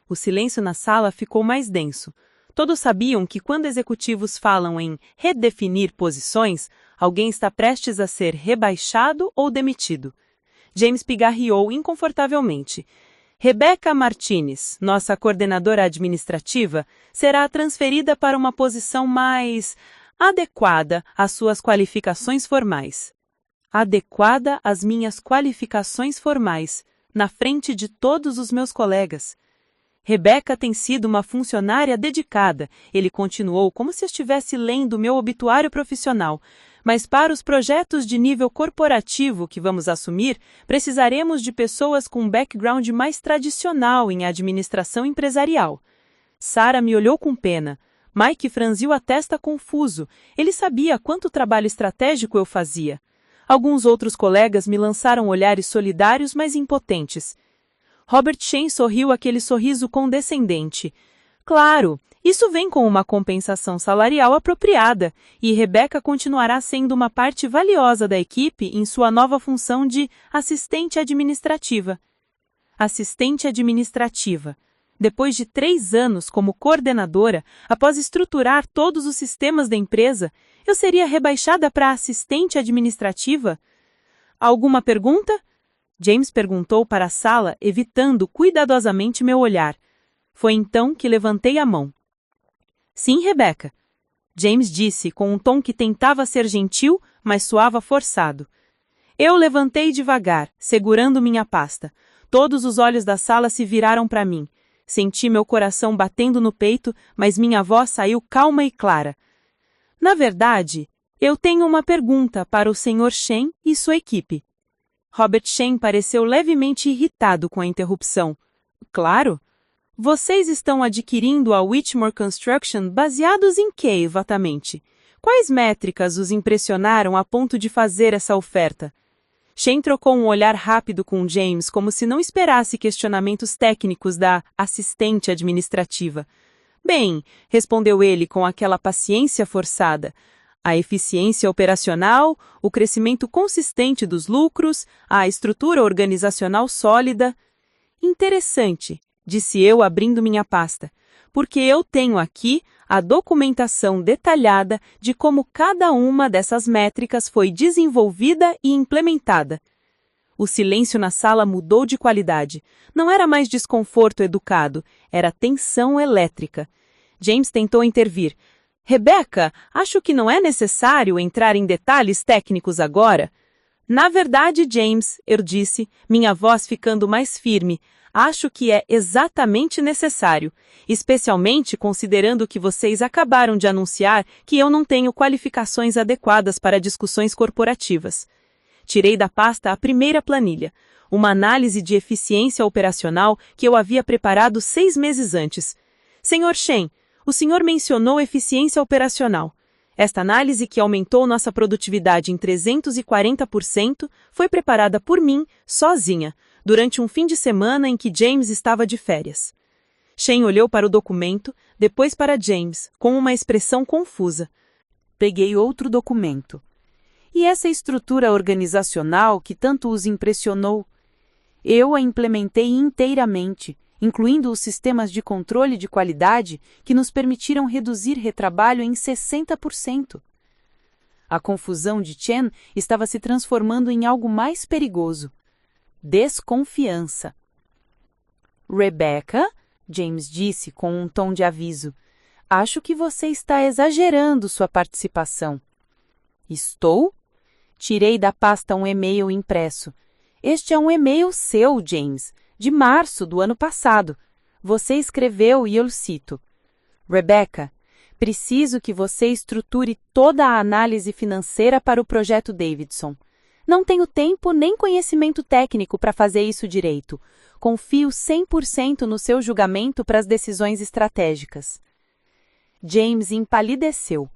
O silêncio na sala ficou mais denso. Todos sabiam que quando executivos falam em redefinir posições, alguém está prestes a ser rebaixado ou demitido. James pigarreou inconfortavelmente. "Rebecca Martinez, nossa coordenadora administrativa, será transferida para uma posição mais adequada às suas qualificações formais. Adequada às minhas qualificações formais, na frente de todos os meus colegas. Rebecca tem sido uma funcionária dedicada, ele continuou como se estivesse lendo meu obituário profissional, mas para os projetos de nível corporativo que vamos assumir, precisaremos de pessoas com um background mais tradicional em administração empresarial. Sarah me olhou com pena. Mike franziu a testa confuso. Ele sabia quanto trabalho estratégico eu fazia. Alguns outros colegas me lançaram olhares solidários, mas impotentes. Robert Chen sorriu aquele sorriso condescendente. Claro, isso vem com uma compensação salarial apropriada, e Rebecca continuará sendo uma parte valiosa da equipe em sua nova função de assistente administrativa. Assistente administrativa. Depois de 3 anos como coordenadora, após estruturar todos os sistemas da empresa, eu seria rebaixada para assistente administrativa? Alguma pergunta? James perguntou para a sala, evitando cuidadosamente meu olhar. Foi então que levantei a mão. Sim, Rebecca. James disse com um tom que tentava ser gentil, mas soava forçado. Eu levantei devagar, segurando minha pasta. Todos os olhos da sala se viraram para mim. Senti meu coração batendo no peito, mas minha voz saiu calma e clara. Na verdade, eu tenho uma pergunta para o Sr. Chen e sua equipe. Robert Chen pareceu levemente irritado com a interrupção. Claro. Vocês estão adquirindo a Whitmore Construction baseados em que, exatamente? Quais métricas os impressionaram a ponto de fazer essa oferta? Chen trocou um olhar rápido com James, como se não esperasse questionamentos técnicos da assistente administrativa. Bem, respondeu ele com aquela paciência forçada. A eficiência operacional, o crescimento consistente dos lucros, a estrutura organizacional sólida. Interessante, disse eu abrindo minha pasta, porque eu tenho aqui a documentação detalhada de como cada uma dessas métricas foi desenvolvida e implementada. O silêncio na sala mudou de qualidade. Não era mais desconforto educado, era tensão elétrica. James tentou intervir. Rebecca, acho que não é necessário entrar em detalhes técnicos agora. Na verdade, James, eu disse, minha voz ficando mais firme, acho que é exatamente necessário, especialmente considerando que vocês acabaram de anunciar que eu não tenho qualificações adequadas para discussões corporativas. Tirei da pasta a primeira planilha, uma análise de eficiência operacional que eu havia preparado 6 meses antes. Sr. Chen, o senhor mencionou eficiência operacional. Esta análise, que aumentou nossa produtividade em 340%, foi preparada por mim, sozinha, durante um fim de semana em que James estava de férias. Chen olhou para o documento, depois para James, com uma expressão confusa. Peguei outro documento. E essa estrutura organizacional que tanto os impressionou? Eu a implementei inteiramente, incluindo os sistemas de controle de qualidade que nos permitiram reduzir retrabalho em 60%. A confusão de Chen estava se transformando em algo mais perigoso. Desconfiança. Rebecca, James disse com um tom de aviso, acho que você está exagerando sua participação. Estou? Tirei da pasta um e-mail impresso. Este é um e-mail seu, James, de março do ano passado. Você escreveu e eu cito. Rebecca, preciso que você estruture toda a análise financeira para o projeto Davidson. Não tenho tempo nem conhecimento técnico para fazer isso direito. Confio 100% no seu julgamento para as decisões estratégicas. James empalideceu.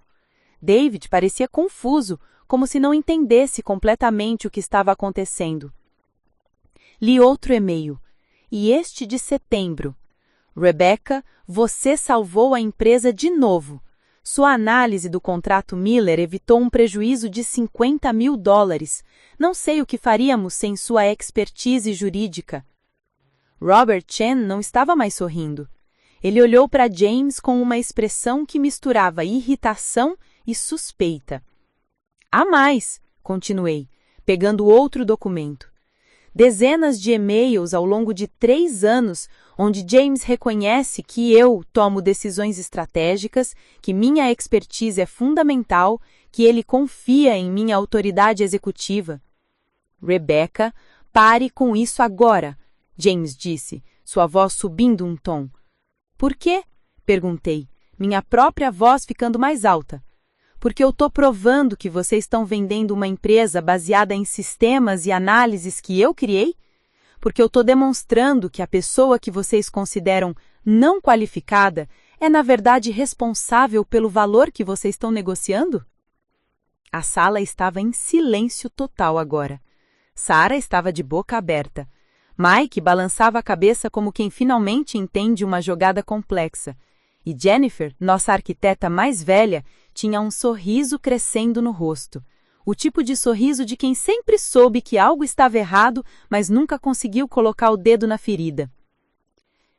David parecia confuso, como se não entendesse completamente o que estava acontecendo. Li outro e-mail, e este de setembro. Rebecca, você salvou a empresa de novo. Sua análise do contrato Miller evitou um prejuízo de $50 mil. Não sei o que faríamos sem sua expertise jurídica. Robert Chen não estava mais sorrindo. Ele olhou para James com uma expressão que misturava irritação e suspeita. Há mais, continuei, pegando outro documento. Dezenas de e-mails ao longo de 3 anos, onde James reconhece que eu tomo decisões estratégicas, que minha expertise é fundamental, que ele confia em minha autoridade executiva. Rebecca, pare com isso agora, James disse, sua voz subindo um tom. Por quê? Perguntei, minha própria voz ficando mais alta. Porque eu estou provando que vocês estão vendendo uma empresa baseada em sistemas e análises que eu criei? Porque eu estou demonstrando que a pessoa que vocês consideram não qualificada é, na verdade, responsável pelo valor que vocês estão negociando? A sala estava em silêncio total agora. Sarah estava de boca aberta. Mike balançava a cabeça como quem finalmente entende uma jogada complexa. E Jennifer, nossa arquiteta mais velha, tinha um sorriso crescendo no rosto. O tipo de sorriso de quem sempre soube que algo estava errado, mas nunca conseguiu colocar o dedo na ferida.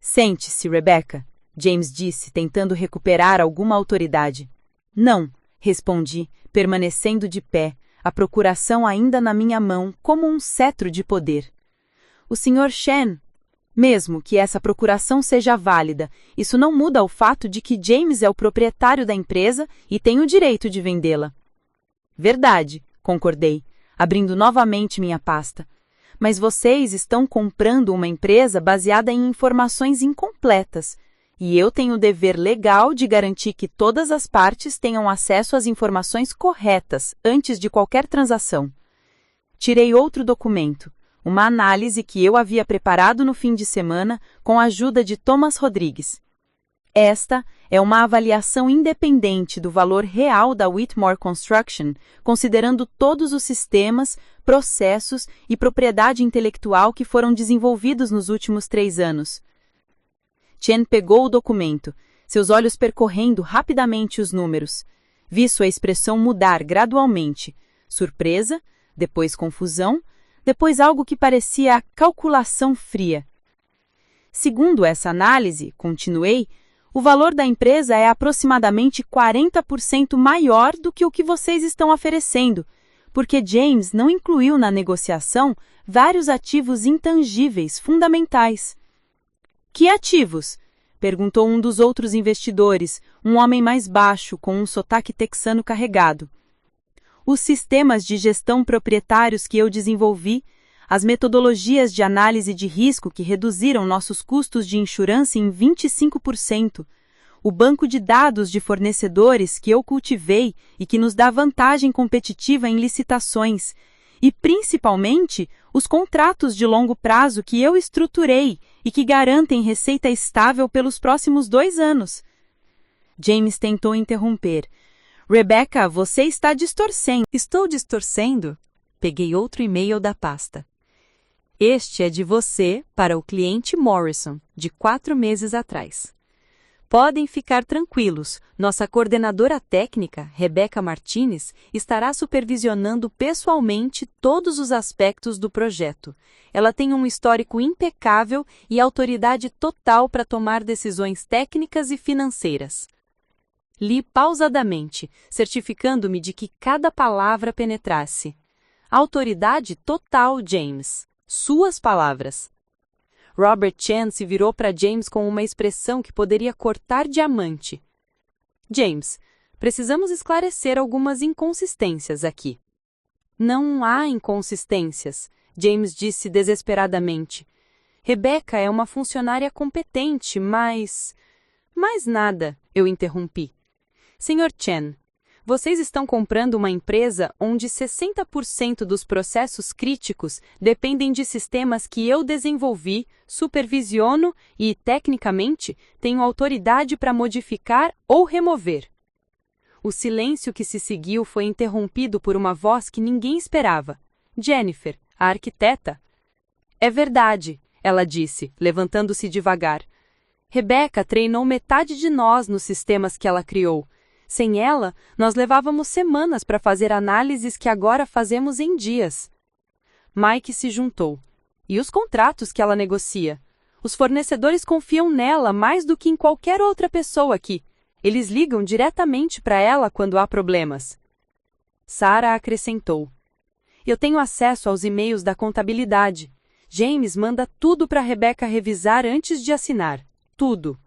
Sente-se, Rebecca, James disse, tentando recuperar alguma autoridade. Não, respondi, permanecendo de pé, a procuração ainda na minha mão, como um cetro de poder. O Sr. Chen... Mesmo que essa procuração seja válida, isso não muda o fato de que James é o proprietário da empresa e tem o direito de vendê-la. Verdade, concordei, abrindo novamente minha pasta. Mas vocês estão comprando uma empresa baseada em informações incompletas, e eu tenho o dever legal de garantir que todas as partes tenham acesso às informações corretas antes de qualquer transação. Tirei outro documento. Uma análise que eu havia preparado no fim de semana com a ajuda de Thomas Rodrigues. Esta é uma avaliação independente do valor real da Whitmore Construction, considerando todos os sistemas, processos e propriedade intelectual que foram desenvolvidos nos últimos 3 anos. Chen pegou o documento, seus olhos percorrendo rapidamente os números. Vi sua expressão mudar gradualmente. Surpresa, depois confusão, depois algo que parecia calculação fria. Segundo essa análise, continuei, o valor da empresa é aproximadamente 40% maior do que o que vocês estão oferecendo, porque James não incluiu na negociação vários ativos intangíveis fundamentais. Que ativos? Perguntou um dos outros investidores, um homem mais baixo, com um sotaque texano carregado. Os sistemas de gestão proprietários que eu desenvolvi, as metodologias de análise de risco que reduziram nossos custos de insurance em 25%, o banco de dados de fornecedores que eu cultivei e que nos dá vantagem competitiva em licitações, e principalmente os contratos de longo prazo que eu estruturei e que garantem receita estável pelos próximos 2 anos. James tentou interromper. Rebecca, você está distorcendo. Estou distorcendo? Peguei outro e-mail da pasta. Este é de você para o cliente Morrison, de 4 meses atrás. Podem ficar tranquilos, nossa coordenadora técnica, Rebecca Martinez, estará supervisionando pessoalmente todos os aspectos do projeto. Ela tem um histórico impecável e autoridade total para tomar decisões técnicas e financeiras. Li pausadamente, certificando-me de que cada palavra penetrasse. Autoridade total, James. Suas palavras. Robert Chen se virou para James com uma expressão que poderia cortar diamante. James, precisamos esclarecer algumas inconsistências aqui. Não há inconsistências, James disse desesperadamente. Rebecca é uma funcionária competente, mas... Mais nada, eu interrompi. Sr. Chen, vocês estão comprando uma empresa onde 60% dos processos críticos dependem de sistemas que eu desenvolvi, supervisiono e, tecnicamente, tenho autoridade para modificar ou remover. O silêncio que se seguiu foi interrompido por uma voz que ninguém esperava. Jennifer, a arquiteta. É verdade, ela disse, levantando-se devagar. Rebecca treinou metade de nós nos sistemas que ela criou. Sem ela, nós levávamos semanas para fazer análises que agora fazemos em dias. Mike se juntou. E os contratos que ela negocia? Os fornecedores confiam nela mais do que em qualquer outra pessoa aqui. Eles ligam diretamente para ela quando há problemas. Sarah acrescentou. Eu tenho acesso aos e-mails da contabilidade. James manda tudo para Rebecca revisar antes de assinar. Tudo.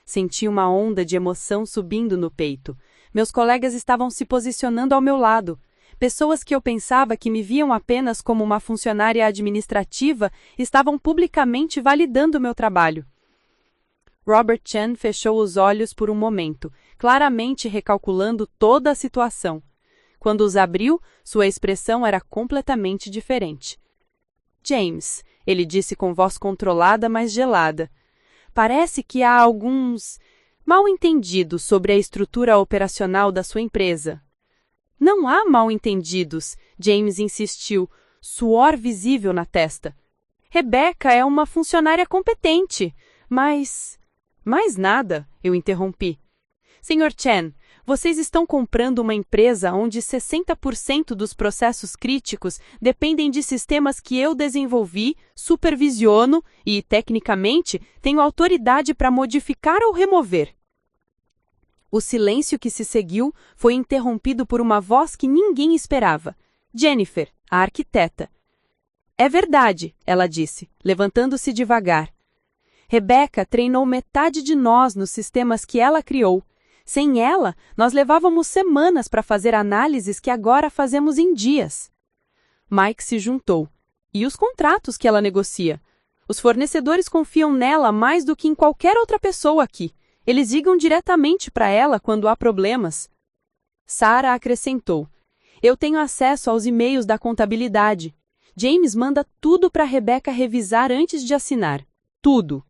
Senti uma onda de emoção subindo no peito. Meus colegas estavam se posicionando ao meu lado. Pessoas que eu pensava que me viam apenas como uma funcionária administrativa estavam publicamente validando meu trabalho. Robert Chen fechou os olhos por um momento, claramente recalculando toda a situação. Quando os abriu, sua expressão era completamente diferente. James, ele disse com voz controlada, mas gelada. Parece que há alguns mal-entendidos sobre a estrutura operacional da sua empresa. Não há mal-entendidos, James insistiu, suor visível na testa. Rebecca é uma funcionária competente, mas... Mais nada, eu interrompi. Sr. Chen, vocês estão comprando uma empresa onde 60% dos processos críticos dependem de sistemas que eu desenvolvi, supervisiono e, tecnicamente, tenho autoridade para modificar ou remover. O silêncio que se seguiu foi interrompido por uma voz que ninguém esperava. Jennifer, a arquiteta. É verdade, ela disse, levantando-se devagar. Rebecca treinou metade de nós nos sistemas que ela criou. Sem ela, nós levávamos semanas para fazer análises que agora fazemos em dias. Mike se juntou. E os contratos que ela negocia? Os fornecedores confiam nela mais do que em qualquer outra pessoa aqui. Eles ligam diretamente para ela quando há problemas. Sarah acrescentou. Eu tenho acesso aos e-mails da contabilidade. James manda tudo para Rebecca revisar antes de assinar. Tudo.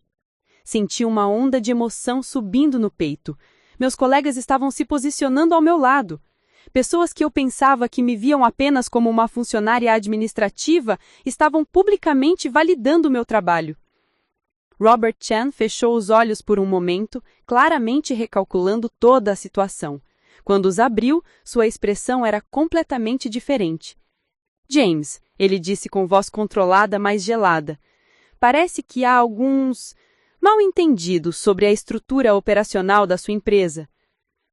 Senti uma onda de emoção subindo no peito. Meus colegas estavam se posicionando ao meu lado. Pessoas que eu pensava que me viam apenas como uma funcionária administrativa estavam publicamente validando meu trabalho. Robert Chen fechou os olhos por um momento, claramente recalculando toda a situação. Quando os abriu, sua expressão era completamente diferente. James, ele disse com voz controlada, mas gelada. Parece que há alguns mal-entendidos sobre a estrutura operacional da sua empresa.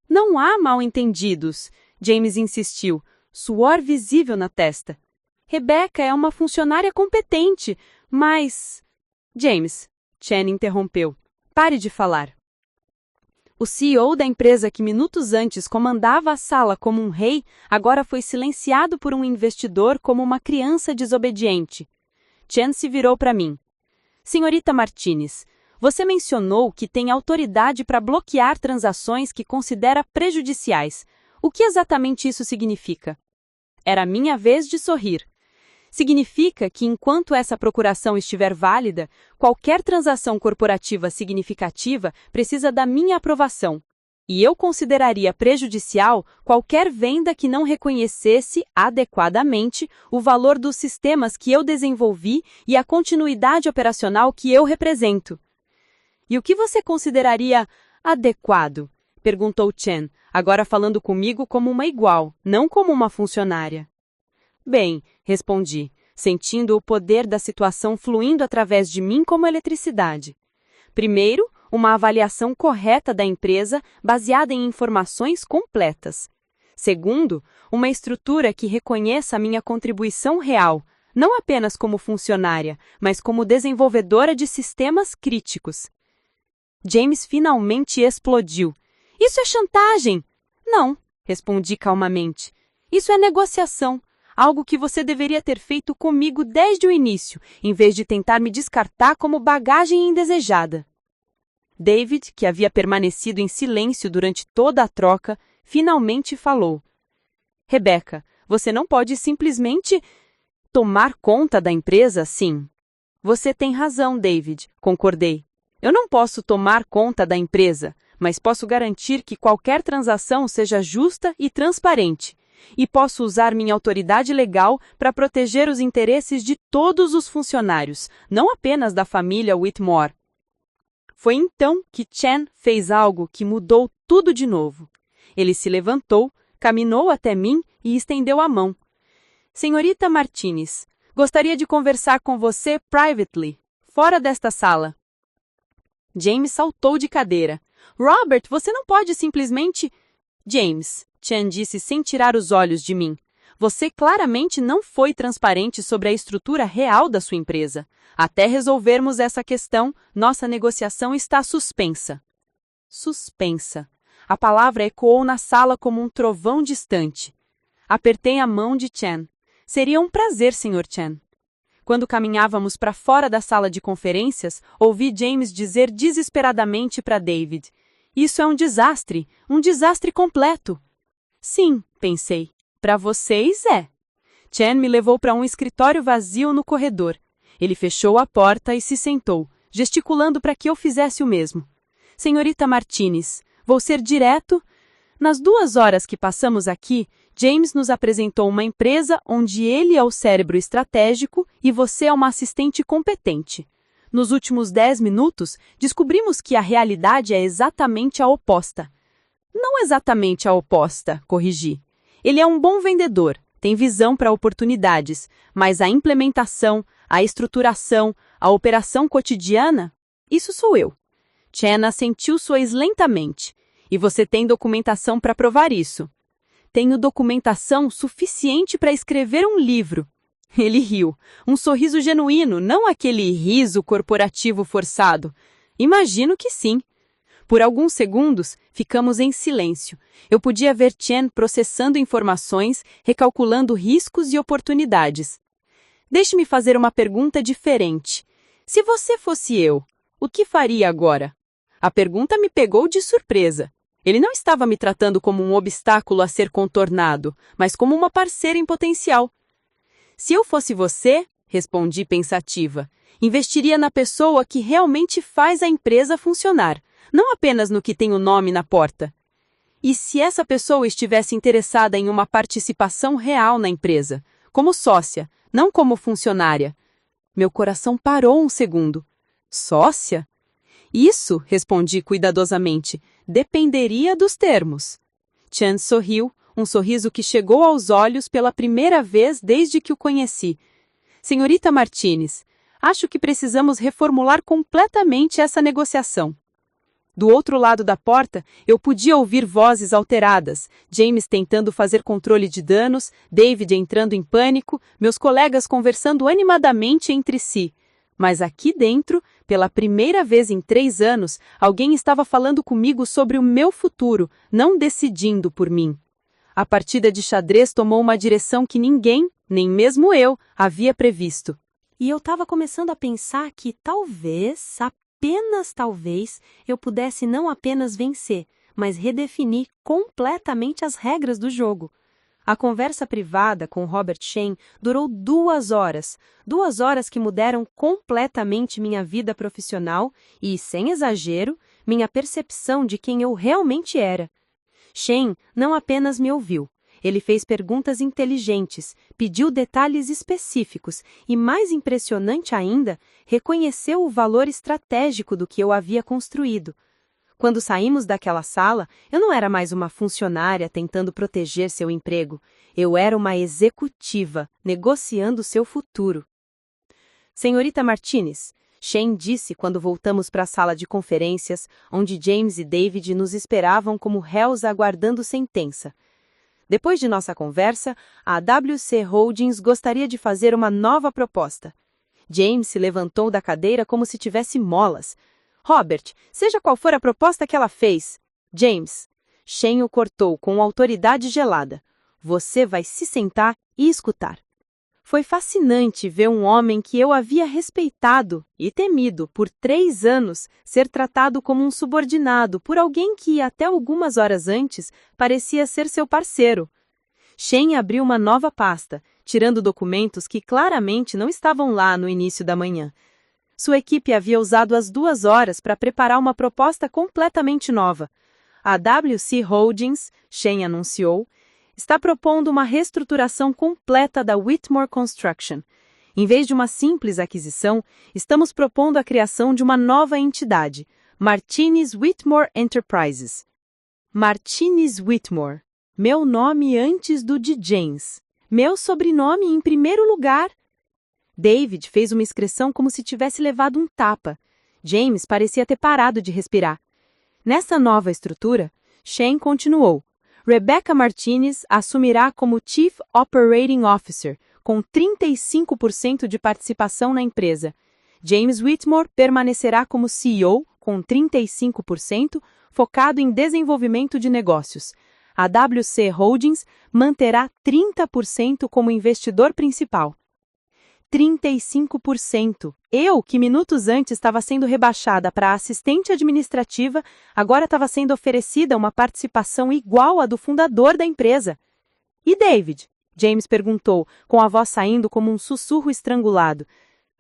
Não há mal-entendidos, James insistiu, suor visível na testa. Rebecca é uma funcionária competente, mas... James, Chen interrompeu. Pare de falar. O CEO da empresa que minutos antes comandava a sala como um rei, agora foi silenciado por um investidor como uma criança desobediente. Chen se virou para mim. Senhorita Martinez, você mencionou que tem autoridade para bloquear transações que considera prejudiciais. O que exatamente isso significa? Era minha vez de sorrir. Significa que, enquanto essa procuração estiver válida, qualquer transação corporativa significativa precisa da minha aprovação. E eu consideraria prejudicial qualquer venda que não reconhecesse adequadamente o valor dos sistemas que eu desenvolvi e a continuidade operacional que eu represento. E o que você consideraria adequado? Perguntou Chen, agora falando comigo como uma igual, não como uma funcionária. Bem, respondi, sentindo o poder da situação fluindo através de mim como eletricidade. Primeiro, uma avaliação correta da empresa baseada em informações completas. Segundo, uma estrutura que reconheça a minha contribuição real, não apenas como funcionária, mas como desenvolvedora de sistemas críticos. James finalmente explodiu. Isso é chantagem! Não, respondi calmamente. Isso é negociação. Algo que você deveria ter feito comigo desde o início, em vez de tentar me descartar como bagagem indesejada. David, que havia permanecido em silêncio durante toda a troca, finalmente falou. Rebecca, você não pode simplesmente tomar conta da empresa assim. Você tem razão, David, concordei. Eu não posso tomar conta da empresa, mas posso garantir que qualquer transação seja justa e transparente. E posso usar minha autoridade legal para proteger os interesses de todos os funcionários, não apenas da família Whitmore. Foi então que Chen fez algo que mudou tudo de novo. Ele se levantou, caminhou até mim e estendeu a mão. Senhorita Martinez, gostaria de conversar com você privately, fora desta sala. James saltou de cadeira. Robert, você não pode simplesmente... James, Chen disse sem tirar os olhos de mim. Você claramente não foi transparente sobre a estrutura real da sua empresa. Até resolvermos essa questão, nossa negociação está suspensa. Suspensa. A palavra ecoou na sala como um trovão distante. Apertei a mão de Chen. Seria um prazer, Sr. Chen. Quando caminhávamos para fora da sala de conferências, ouvi James dizer desesperadamente para David: "Isso é um desastre completo." Sim, pensei. Para vocês é. Chen me levou para um escritório vazio no corredor. Ele fechou a porta e se sentou, gesticulando para que eu fizesse o mesmo. Senhorita Martinez, vou ser direto. Nas 2 horas que passamos aqui, James nos apresentou uma empresa onde ele é o cérebro estratégico e você é uma assistente competente. Nos últimos 10 minutos, descobrimos que a realidade é exatamente a oposta. Não exatamente a oposta, corrigi. Ele é um bom vendedor, tem visão para oportunidades, mas a implementação, a estruturação, a operação cotidiana, isso sou eu. Chen assentiu sois lentamente. E você tem documentação para provar isso. Tenho documentação suficiente para escrever um livro. Ele riu. Um sorriso genuíno, não aquele riso corporativo forçado. Imagino que sim. Por alguns segundos, ficamos em silêncio. Eu podia ver Chen processando informações, recalculando riscos e oportunidades. Deixe-me fazer uma pergunta diferente. Se você fosse eu, o que faria agora? A pergunta me pegou de surpresa. Ele não estava me tratando como um obstáculo a ser contornado, mas como uma parceira em potencial. Se eu fosse você, respondi pensativa, investiria na pessoa que realmente faz a empresa funcionar, não apenas no que tem o nome na porta. E se essa pessoa estivesse interessada em uma participação real na empresa, como sócia, não como funcionária? Meu coração parou um segundo. Sócia? Isso, respondi cuidadosamente, dependeria dos termos. Chen sorriu, um sorriso que chegou aos olhos pela primeira vez desde que o conheci. Senhorita Martinez, acho que precisamos reformular completamente essa negociação. Do outro lado da porta, eu podia ouvir vozes alteradas, James tentando fazer controle de danos, David entrando em pânico, meus colegas conversando animadamente entre si. Mas aqui dentro, pela primeira vez em 3 anos, alguém estava falando comigo sobre o meu futuro, não decidindo por mim. A partida de xadrez tomou uma direção que ninguém, nem mesmo eu, havia previsto. E eu estava começando a pensar que talvez, apenas talvez, eu pudesse não apenas vencer, mas redefinir completamente as regras do jogo. A conversa privada com Robert Shen durou 2 horas. 2 horas que mudaram completamente minha vida profissional e, sem exagero, minha percepção de quem eu realmente era. Shen não apenas me ouviu. Ele fez perguntas inteligentes, pediu detalhes específicos e, mais impressionante ainda, reconheceu o valor estratégico do que eu havia construído. Quando saímos daquela sala, eu não era mais uma funcionária tentando proteger seu emprego. Eu era uma executiva, negociando seu futuro. Senhorita Martinez, Shen disse quando voltamos para a sala de conferências, onde James e David nos esperavam como réus aguardando sentença. Depois de nossa conversa, a AWC Holdings gostaria de fazer uma nova proposta. James se levantou da cadeira como se tivesse molas. Robert, seja qual for a proposta que ela fez. James. Shen o cortou com autoridade gelada. Você vai se sentar e escutar. Foi fascinante ver um homem que eu havia respeitado e temido por 3 anos ser tratado como um subordinado por alguém que, até algumas horas antes, parecia ser seu parceiro. Shen abriu uma nova pasta, tirando documentos que claramente não estavam lá no início da manhã. Sua equipe havia usado as 2 horas para preparar uma proposta completamente nova. A WC Holdings, Shen anunciou, está propondo uma reestruturação completa da Whitmore Construction. Em vez de uma simples aquisição, estamos propondo a criação de uma nova entidade, Martinez Whitmore Enterprises. Martinez Whitmore. Meu nome antes do de James. Meu sobrenome em primeiro lugar. David fez uma expressão como se tivesse levado um tapa. James parecia ter parado de respirar. Nessa nova estrutura, Shen continuou. Rebecca Martinez assumirá como Chief Operating Officer, com 35% de participação na empresa. James Whitmore permanecerá como CEO, com 35%, focado em desenvolvimento de negócios. A WC Holdings manterá 30% como investidor principal. 35%. Eu, que minutos antes estava sendo rebaixada para assistente administrativa, agora estava sendo oferecida uma participação igual à do fundador da empresa. E David? James perguntou, com a voz saindo como um sussurro estrangulado.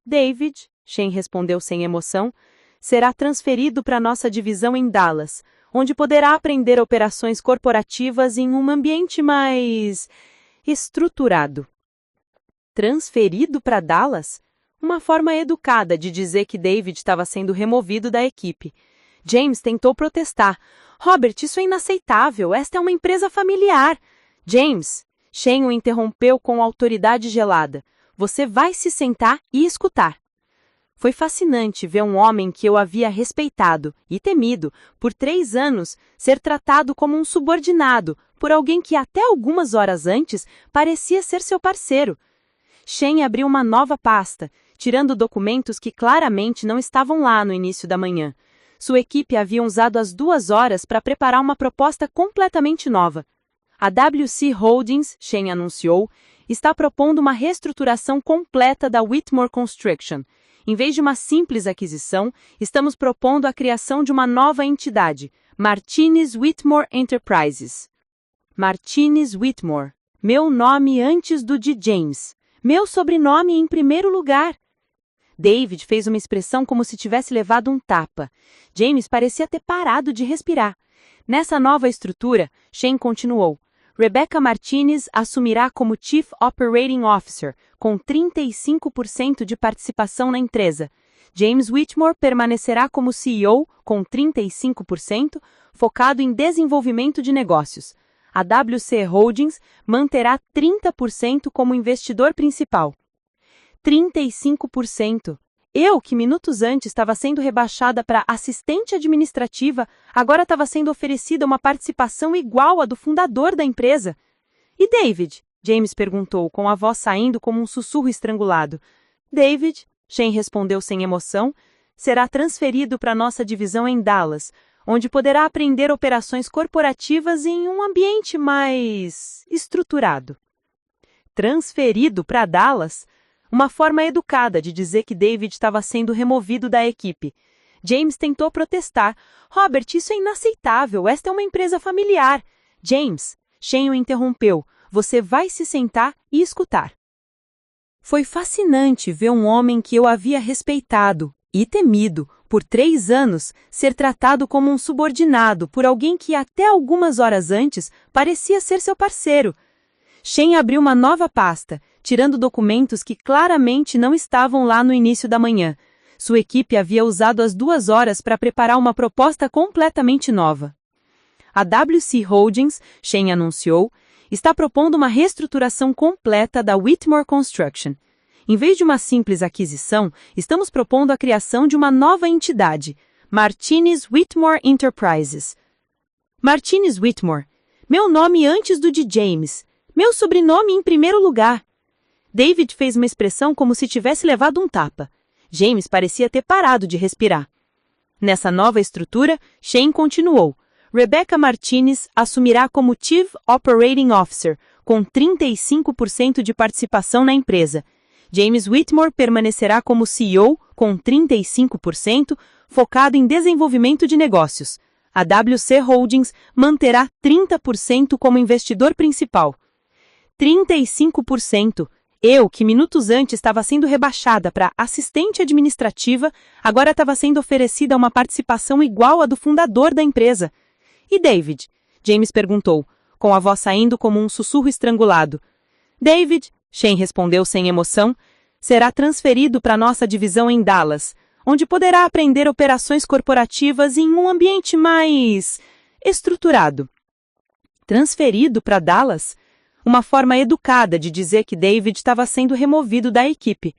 David, Shane respondeu sem emoção, será transferido para nossa divisão em Dallas, onde poderá aprender operações corporativas em um ambiente mais estruturado. Transferido para Dallas? Uma forma educada de dizer que David estava sendo removido da equipe. James tentou protestar. Robert, isso é inaceitável. Esta é uma empresa familiar. James, Shane o interrompeu com autoridade gelada. Você vai se sentar e escutar. Foi fascinante ver um homem que eu havia respeitado e temido por 3 anos ser tratado como um subordinado por alguém que até algumas horas antes parecia ser seu parceiro. Shane abriu uma nova pasta, tirando documentos que claramente não estavam lá no início da manhã. Sua equipe havia usado as 2 horas para preparar uma proposta completamente nova. A WC Holdings, Shane anunciou, está propondo uma reestruturação completa da Whitmore Construction. Em vez de uma simples aquisição, estamos propondo a criação de uma nova entidade, Martinez Whitmore Enterprises. Martinez Whitmore. Meu nome antes do de James. Meu sobrenome em primeiro lugar. David fez uma expressão como se tivesse levado um tapa. James parecia ter parado de respirar. Nessa nova estrutura, Shane continuou. Rebecca Martinez assumirá como Chief Operating Officer, com 35% de participação na empresa. James Whitmore permanecerá como CEO, com 35%, focado em desenvolvimento de negócios. A WC Holdings manterá 30% como investidor principal. 35%. Eu, que minutos antes estava sendo rebaixada para assistente administrativa, agora estava sendo oferecida uma participação igual à do fundador da empresa. E David? James perguntou, com a voz saindo como um sussurro estrangulado. David, Shane respondeu sem emoção, será transferido para nossa divisão em Dallas, onde poderá aprender operações corporativas em um ambiente mais estruturado. Transferido para Dallas? Uma forma educada de dizer que David estava sendo removido da equipe. James tentou protestar. Robert, isso é inaceitável. Esta é uma empresa familiar. James, Shane o interrompeu. Você vai se sentar e escutar. Foi fascinante ver um homem que eu havia respeitado e temido por 3 anos ser tratado como um subordinado por alguém que até algumas horas antes parecia ser seu parceiro. Shane abriu uma nova pasta, tirando documentos que claramente não estavam lá no início da manhã. Sua equipe havia usado as 2 horas para preparar uma proposta completamente nova. A WC Holdings, Shane anunciou, está propondo uma reestruturação completa da Whitmore Construction. Em vez de uma simples aquisição, estamos propondo a criação de uma nova entidade, Martinez Whitmore Enterprises. Martinez Whitmore. Meu nome antes do de James. Meu sobrenome em primeiro lugar. David fez uma expressão como se tivesse levado um tapa. James parecia ter parado de respirar. Nessa nova estrutura, Shane continuou. Rebecca Martinez assumirá como Chief Operating Officer, com 35% de participação na empresa. James Whitmore permanecerá como CEO, com 35%, focado em desenvolvimento de negócios. A WC Holdings manterá 30% como investidor principal. 35%. Eu, que minutos antes estava sendo rebaixada para assistente administrativa, agora estava sendo oferecida uma participação igual à do fundador da empresa. E David? James perguntou, com a voz saindo como um sussurro estrangulado. David, Shane respondeu sem emoção, será transferido para nossa divisão em Dallas, onde poderá aprender operações corporativas em um ambiente mais estruturado. Transferido para Dallas? Uma forma educada de dizer que David estava sendo removido da equipe.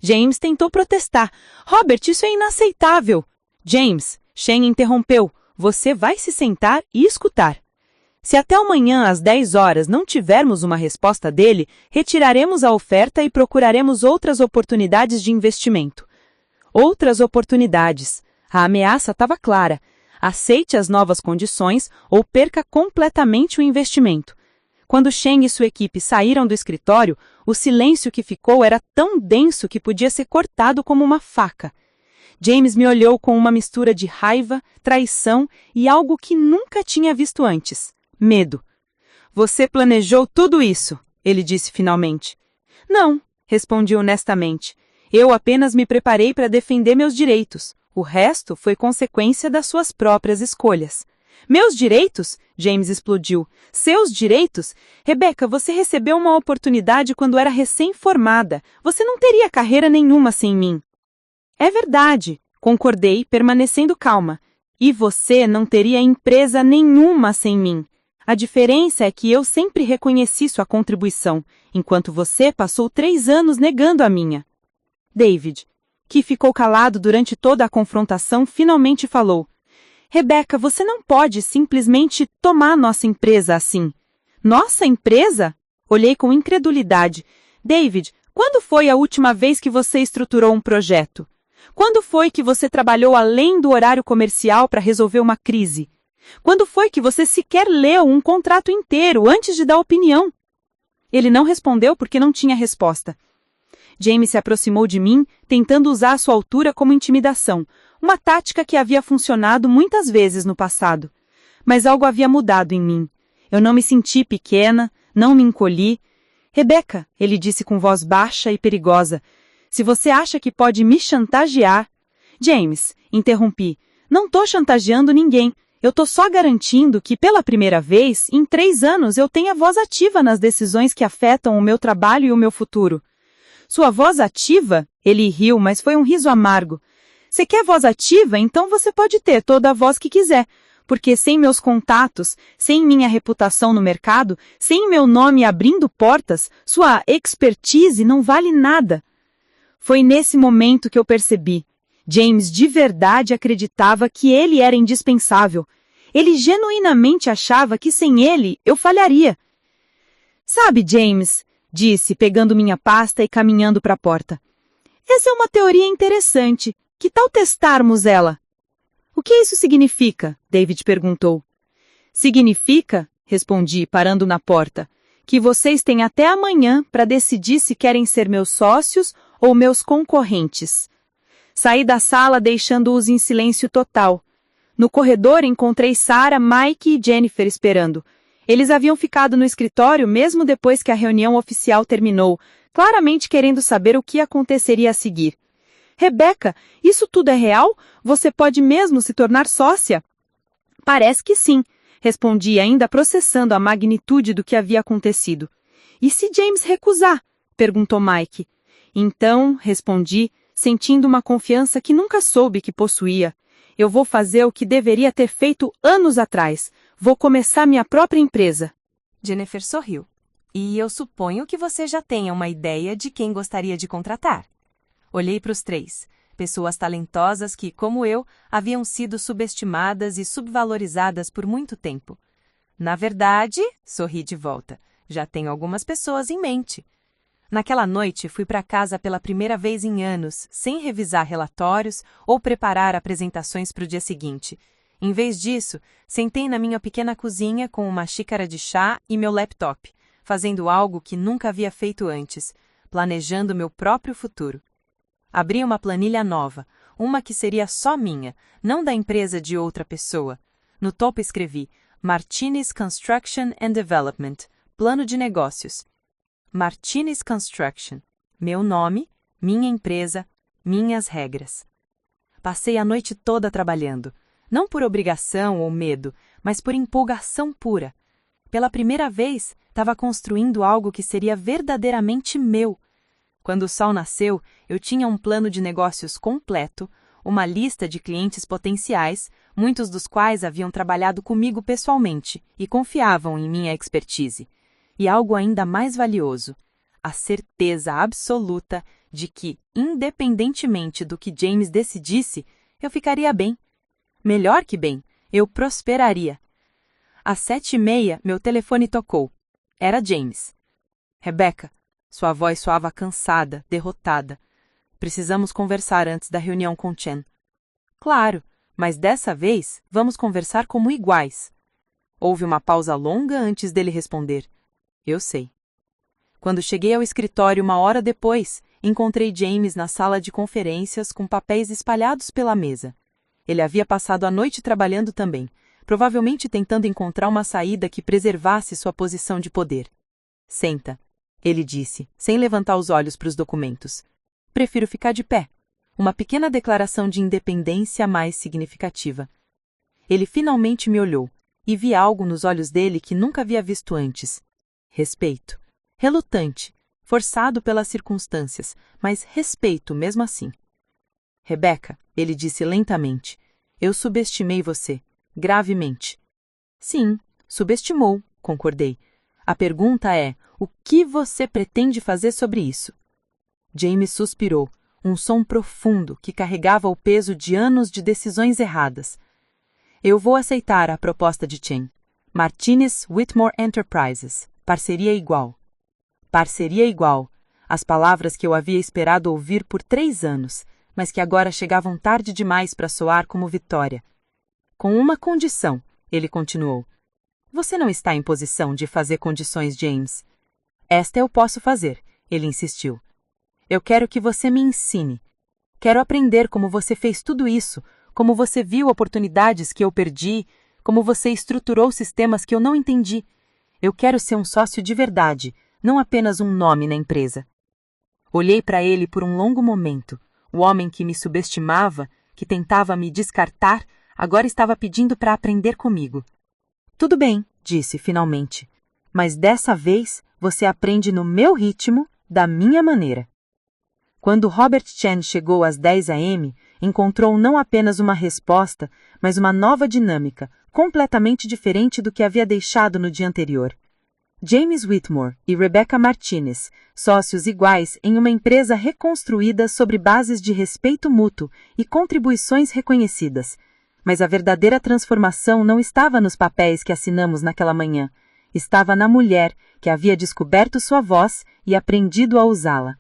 James tentou protestar. Robert, isso é inaceitável. James, Shane interrompeu. Você vai se sentar e escutar. Se até amanhã às 10 horas não tivermos uma resposta dele, retiraremos a oferta e procuraremos outras oportunidades de investimento. Outras oportunidades. A ameaça estava clara. Aceite as novas condições ou perca completamente o investimento. Quando Shen e sua equipe saíram do escritório, o silêncio que ficou era tão denso que podia ser cortado como uma faca. James me olhou com uma mistura de raiva, traição e algo que nunca tinha visto antes. Medo. Você planejou tudo isso, ele disse finalmente. Não, respondi honestamente. Eu apenas me preparei para defender meus direitos. O resto foi consequência das suas próprias escolhas. Meus direitos? James explodiu. Seus direitos? Rebecca, você recebeu uma oportunidade quando era recém-formada. Você não teria carreira nenhuma sem mim. É verdade, concordei, permanecendo calma. E você não teria empresa nenhuma sem mim. A diferença é que eu sempre reconheci sua contribuição, enquanto você passou 3 anos negando a minha. David, que ficou calado durante toda a confrontação, finalmente falou. Rebecca, você não pode simplesmente tomar nossa empresa assim. Nossa empresa? Olhei com incredulidade. David, quando foi a última vez que você estruturou um projeto? Quando foi que você trabalhou além do horário comercial para resolver uma crise? Quando foi que você sequer leu um contrato inteiro antes de dar opinião? Ele não respondeu porque não tinha resposta. James se aproximou de mim, tentando usar sua altura como intimidação, uma tática que havia funcionado muitas vezes no passado. Mas algo havia mudado em mim. Eu não me senti pequena, não me encolhi. Rebecca, ele disse com voz baixa e perigosa, se você acha que pode me chantagear... James, interrompi, não estou chantageando ninguém. Eu estou só garantindo que, pela primeira vez, em 3 anos, eu tenha voz ativa nas decisões que afetam o meu trabalho e o meu futuro. Sua voz ativa? Ele riu, mas foi um riso amargo. Você quer voz ativa? Então você pode ter toda a voz que quiser, porque sem meus contatos, sem minha reputação no mercado, sem meu nome abrindo portas, sua expertise não vale nada. Foi nesse momento que eu percebi. James de verdade acreditava que ele era indispensável. Ele genuinamente achava que sem ele eu falharia. Sabe, James, disse, pegando minha pasta e caminhando para a porta. Essa é uma teoria interessante. Que tal testarmos ela? O que isso significa? David perguntou. Significa, respondi, parando na porta, que vocês têm até amanhã para decidir se querem ser meus sócios ou meus concorrentes. Saí da sala deixando-os em silêncio total. No corredor encontrei Sarah, Mike e Jennifer esperando. Eles haviam ficado no escritório mesmo depois que a reunião oficial terminou, claramente querendo saber o que aconteceria a seguir. Rebecca, isso tudo é real? Você pode mesmo se tornar sócia? Parece que sim, respondi ainda processando a magnitude do que havia acontecido. E se James recusar? Perguntou Mike. Então, respondi, sentindo uma confiança que nunca soube que possuía. Eu vou fazer o que deveria ter feito anos atrás. Vou começar minha própria empresa. Jennifer sorriu. E eu suponho que você já tenha uma ideia de quem gostaria de contratar. Olhei para os 3, pessoas talentosas que, como eu, haviam sido subestimadas e subvalorizadas por muito tempo. Na verdade, sorri de volta, já tenho algumas pessoas em mente. Naquela noite, fui para casa pela primeira vez em anos, sem revisar relatórios ou preparar apresentações para o dia seguinte. Em vez disso, sentei na minha pequena cozinha com uma xícara de chá e meu laptop, fazendo algo que nunca havia feito antes, planejando meu próprio futuro. Abri uma planilha nova, uma que seria só minha, não da empresa de outra pessoa. No topo escrevi Martinez Construction and Development, plano de negócios. Martinez Construction, meu nome, minha empresa, minhas regras. Passei a noite toda trabalhando, não por obrigação ou medo, mas por empolgação pura. Pela primeira vez, estava construindo algo que seria verdadeiramente meu. Quando o sol nasceu, eu tinha um plano de negócios completo, uma lista de clientes potenciais, muitos dos quais haviam trabalhado comigo pessoalmente e confiavam em minha expertise. E algo ainda mais valioso, a certeza absoluta de que, independentemente do que James decidisse, eu ficaria bem. Melhor que bem, eu prosperaria. Às 7h30, meu telefone tocou. Era James. Rebecca, sua voz soava cansada, derrotada. Precisamos conversar antes da reunião com Chen. Claro, mas dessa vez vamos conversar como iguais. Houve uma pausa longa antes dele responder. Eu sei. Quando cheguei ao escritório 1 hora depois, encontrei James na sala de conferências com papéis espalhados pela mesa. Ele havia passado a noite trabalhando também, provavelmente tentando encontrar uma saída que preservasse sua posição de poder. Senta, ele disse, sem levantar os olhos para os documentos. Prefiro ficar de pé. Uma pequena declaração de independência mais significativa. Ele finalmente me olhou, e vi algo nos olhos dele que nunca havia visto antes. Respeito. Relutante, forçado pelas circunstâncias, mas respeito mesmo assim. Rebecca, ele disse lentamente, eu subestimei você, gravemente. Sim, subestimou, concordei. A pergunta é, o que você pretende fazer sobre isso? James suspirou, um som profundo que carregava o peso de anos de decisões erradas. Eu vou aceitar a proposta de Chen. Martinez Whitmore Enterprises. Parceria igual. Parceria igual. As palavras que eu havia esperado ouvir por 3 anos, mas que agora chegavam tarde demais para soar como vitória. Com uma condição, ele continuou. Você não está em posição de fazer condições, James. Esta eu posso fazer, ele insistiu. Eu quero que você me ensine. Quero aprender como você fez tudo isso, como você viu oportunidades que eu perdi, como você estruturou sistemas que eu não entendi. Eu quero ser um sócio de verdade, não apenas um nome na empresa. Olhei para ele por um longo momento. O homem que me subestimava, que tentava me descartar, agora estava pedindo para aprender comigo. Tudo bem, disse finalmente, mas dessa vez você aprende no meu ritmo, da minha maneira. Quando Robert Chen chegou às 10 a.m., encontrou não apenas uma resposta, mas uma nova dinâmica, completamente diferente do que havia deixado no dia anterior. James Whitmore e Rebecca Martinez, sócios iguais em uma empresa reconstruída sobre bases de respeito mútuo e contribuições reconhecidas. Mas a verdadeira transformação não estava nos papéis que assinamos naquela manhã. Estava na mulher que havia descoberto sua voz e aprendido a usá-la.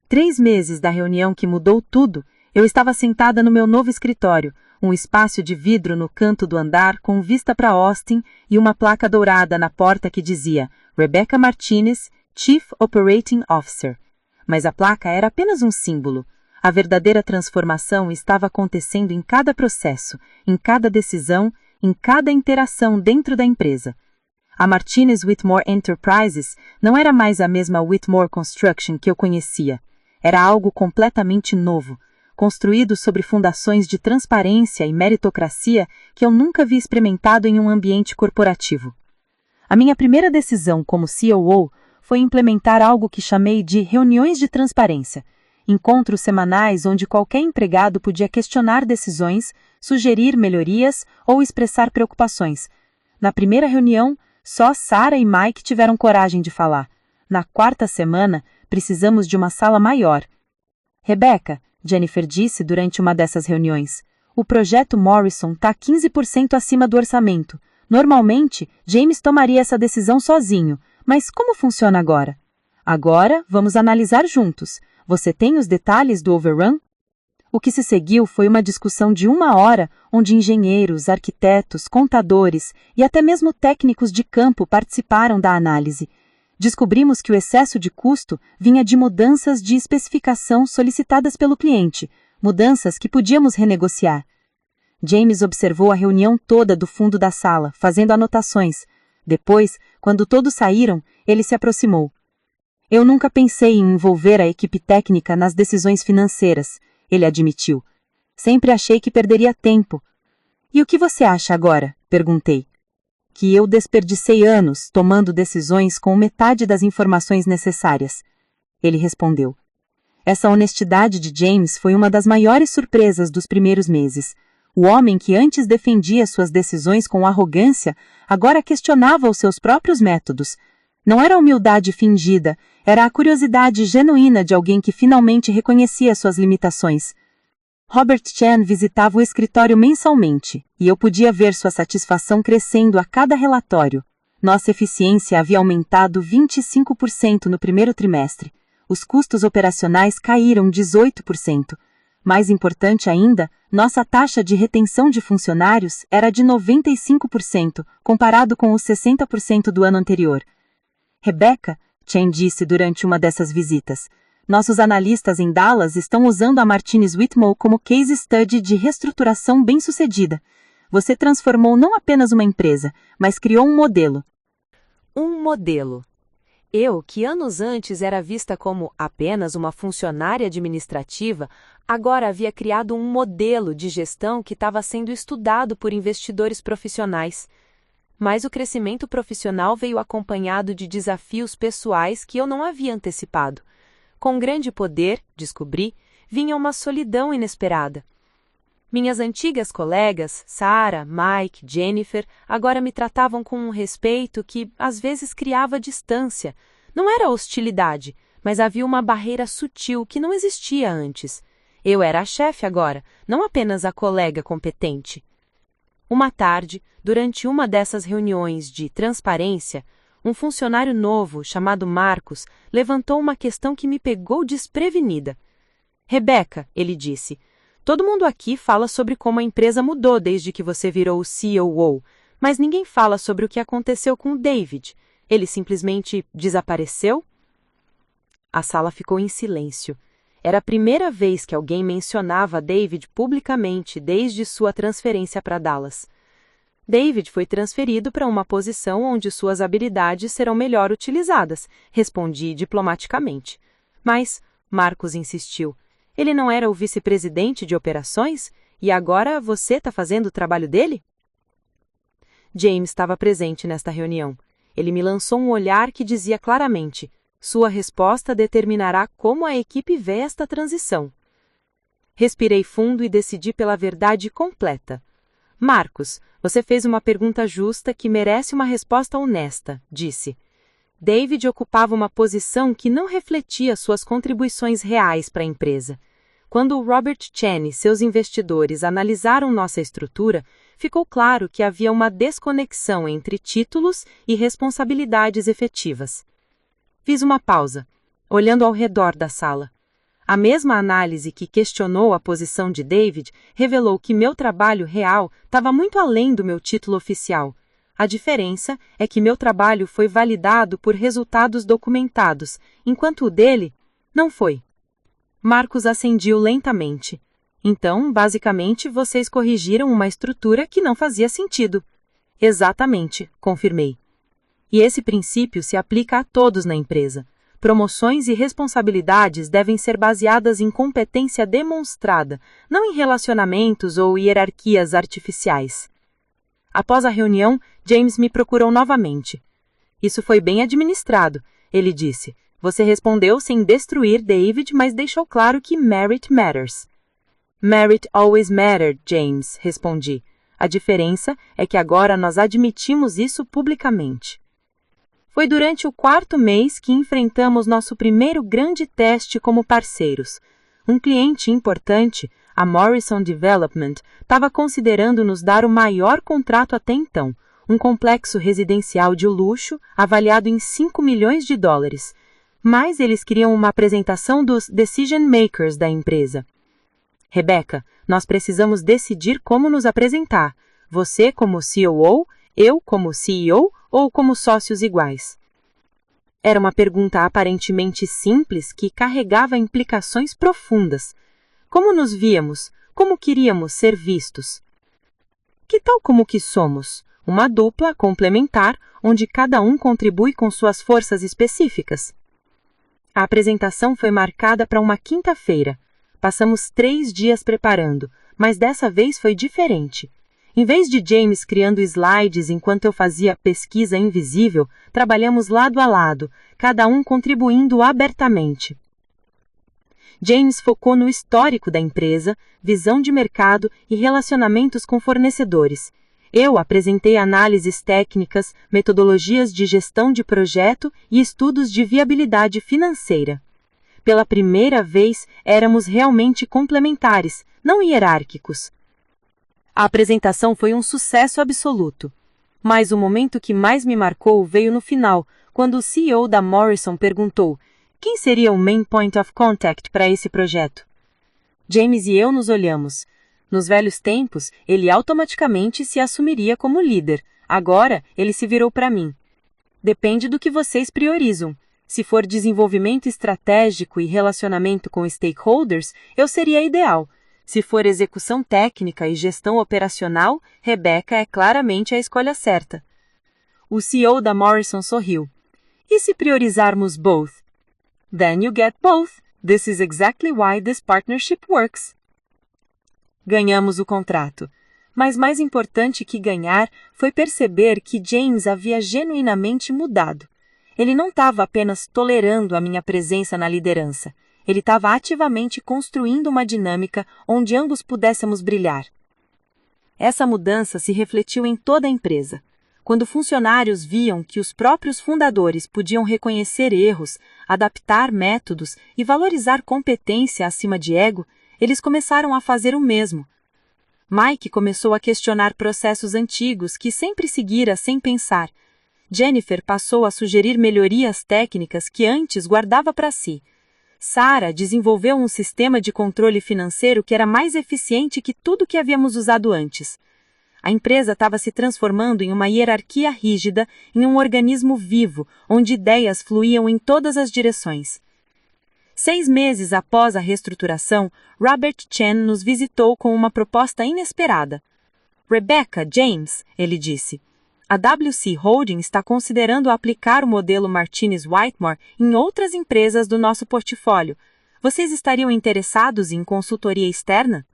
3 meses da reunião que mudou tudo, eu estava sentada no meu novo escritório, um espaço de vidro no canto do andar com vista para Austin e uma placa dourada na porta que dizia Rebecca Martinez, Chief Operating Officer. Mas a placa era apenas um símbolo. A verdadeira transformação estava acontecendo em cada processo, em cada decisão, em cada interação dentro da empresa. A Martinez Whitmore Enterprises não era mais a mesma Whitmore Construction que eu conhecia. Era algo completamente novo, construído sobre fundações de transparência e meritocracia que eu nunca havia experimentado em um ambiente corporativo. A minha primeira decisão como COO foi implementar algo que chamei de reuniões de transparência, encontros semanais onde qualquer empregado podia questionar decisões, sugerir melhorias ou expressar preocupações. Na primeira reunião, só Sarah e Mike tiveram coragem de falar. Na 4ª semana, precisamos de uma sala maior. Rebecca, Jennifer disse durante uma dessas reuniões, o projeto Morrison está 15% acima do orçamento. Normalmente, James tomaria essa decisão sozinho, mas como funciona agora? Agora, vamos analisar juntos. Você tem os detalhes do overrun? O que se seguiu foi uma discussão de 1 hora, onde engenheiros, arquitetos, contadores e até mesmo técnicos de campo participaram da análise. Descobrimos que o excesso de custo vinha de mudanças de especificação solicitadas pelo cliente, mudanças que podíamos renegociar. James observou a reunião toda do fundo da sala, fazendo anotações. Depois, quando todos saíram, ele se aproximou. Eu nunca pensei em envolver a equipe técnica nas decisões financeiras, ele admitiu. Sempre achei que perderia tempo. E o que você acha agora? Perguntei. Que eu desperdicei anos tomando decisões com metade das informações necessárias. Ele respondeu. Essa honestidade de James foi uma das maiores surpresas dos primeiros meses. O homem que antes defendia suas decisões com arrogância, agora questionava os seus próprios métodos. Não era humildade fingida, era a curiosidade genuína de alguém que finalmente reconhecia suas limitações. Robert Chen visitava o escritório mensalmente, e eu podia ver sua satisfação crescendo a cada relatório. Nossa eficiência havia aumentado 25% no primeiro trimestre. Os custos operacionais caíram 18%. Mais importante ainda, nossa taxa de retenção de funcionários era de 95%, comparado com os 60% do ano anterior. Rebecca, Chen disse durante uma dessas visitas, nossos analistas em Dallas estão usando a Martinez Whitmore como case study de reestruturação bem-sucedida. Você transformou não apenas uma empresa, mas criou um modelo. Um modelo. Eu, que anos antes era vista como apenas uma funcionária administrativa, agora havia criado um modelo de gestão que estava sendo estudado por investidores profissionais. Mas o crescimento profissional veio acompanhado de desafios pessoais que eu não havia antecipado. Com grande poder, descobri, vinha uma solidão inesperada. Minhas antigas colegas, Sarah, Mike, Jennifer, agora me tratavam com um respeito que, às vezes, criava distância. Não era hostilidade, mas havia uma barreira sutil que não existia antes. Eu era a chefe agora, não apenas a colega competente. Uma tarde, durante uma dessas reuniões de transparência, um funcionário novo, chamado Marcos, levantou uma questão que me pegou desprevenida. Rebecca, ele disse, todo mundo aqui fala sobre como a empresa mudou desde que você virou o COO, mas ninguém fala sobre o que aconteceu com o David. Ele simplesmente desapareceu? A sala ficou em silêncio. Era a primeira vez que alguém mencionava David publicamente desde sua transferência para Dallas. David foi transferido para uma posição onde suas habilidades serão melhor utilizadas, respondi diplomaticamente. Mas, Marcos insistiu, ele não era o vice-presidente de operações? E agora você está fazendo o trabalho dele? James estava presente nesta reunião. Ele me lançou um olhar que dizia claramente, sua resposta determinará como a equipe vê esta transição. Respirei fundo e decidi pela verdade completa. Marcos, você fez uma pergunta justa que merece uma resposta honesta, disse. David ocupava uma posição que não refletia suas contribuições reais para a empresa. Quando Robert Chen e seus investidores analisaram nossa estrutura, ficou claro que havia uma desconexão entre títulos e responsabilidades efetivas. Fiz uma pausa, olhando ao redor da sala. A mesma análise que questionou a posição de David revelou que meu trabalho real estava muito além do meu título oficial. A diferença é que meu trabalho foi validado por resultados documentados, enquanto o dele não foi. Marcos assentiu lentamente. Então, basicamente, vocês corrigiram uma estrutura que não fazia sentido. Exatamente, confirmei. E esse princípio se aplica a todos na empresa. Promoções e responsabilidades devem ser baseadas em competência demonstrada, não em relacionamentos ou hierarquias artificiais. Após a reunião, James me procurou novamente. Isso foi bem administrado, ele disse. Você respondeu sem destruir David, mas deixou claro que merit matters. Merit always mattered, James, respondi. A diferença é que agora nós admitimos isso publicamente. Foi durante o 4º mês que enfrentamos nosso primeiro grande teste como parceiros. Um cliente importante, a Morrison Development, estava considerando nos dar o maior contrato até então, um complexo residencial de luxo avaliado em $5 milhões. Mas eles queriam uma apresentação dos decision makers da empresa. Rebecca, nós precisamos decidir como nos apresentar. Você como COO, eu como CEO ou como sócios iguais? Era uma pergunta aparentemente simples que carregava implicações profundas. Como nos víamos? Como queríamos ser vistos? Que tal como que somos? Uma dupla complementar, onde cada um contribui com suas forças específicas. A apresentação foi marcada para uma quinta-feira. Passamos 3 dias preparando, mas dessa vez foi diferente. Em vez de James criando slides enquanto eu fazia pesquisa invisível, trabalhamos lado a lado, cada um contribuindo abertamente. James focou no histórico da empresa, visão de mercado e relacionamentos com fornecedores. Eu apresentei análises técnicas, metodologias de gestão de projeto e estudos de viabilidade financeira. pela primeira vez, éramos realmente complementares, não hierárquicos. A apresentação foi um sucesso absoluto. Mas o momento que mais me marcou veio no final, quando o CEO da Morrison perguntou quem seria o main point of contact para esse projeto. James e eu nos olhamos. Nos velhos tempos, ele automaticamente se assumiria como líder. Agora, ele se virou para mim. Depende do que vocês priorizam. Se for desenvolvimento estratégico e relacionamento com stakeholders, eu seria ideal. Se for execução técnica e gestão operacional, Rebecca é claramente a escolha certa. O CEO da Morrison sorriu. E se priorizarmos both? Then you get both. This is exactly why this partnership works. Ganhamos o contrato. Mas mais importante que ganhar foi perceber que James havia genuinamente mudado. Ele não estava apenas tolerando a minha presença na liderança. Ele estava ativamente construindo uma dinâmica onde ambos pudéssemos brilhar. Essa mudança se refletiu em toda a empresa. Quando funcionários viam que os próprios fundadores podiam reconhecer erros, adaptar métodos e valorizar competência acima de ego, eles começaram a fazer o mesmo. Mike começou a questionar processos antigos que sempre seguira sem pensar. Jennifer passou a sugerir melhorias técnicas que antes guardava para si. Sarah desenvolveu um sistema de controle financeiro que era mais eficiente que tudo que havíamos usado antes. A empresa estava se transformando em uma hierarquia rígida, em um organismo vivo, onde ideias fluíam em todas as direções. 6 meses após a reestruturação, Robert Chen nos visitou com uma proposta inesperada. Rebecca, James, ele disse, a WC Holding está considerando aplicar o modelo Martinez-Whitmore em outras empresas do nosso portfólio. Vocês estariam interessados em consultoria externa?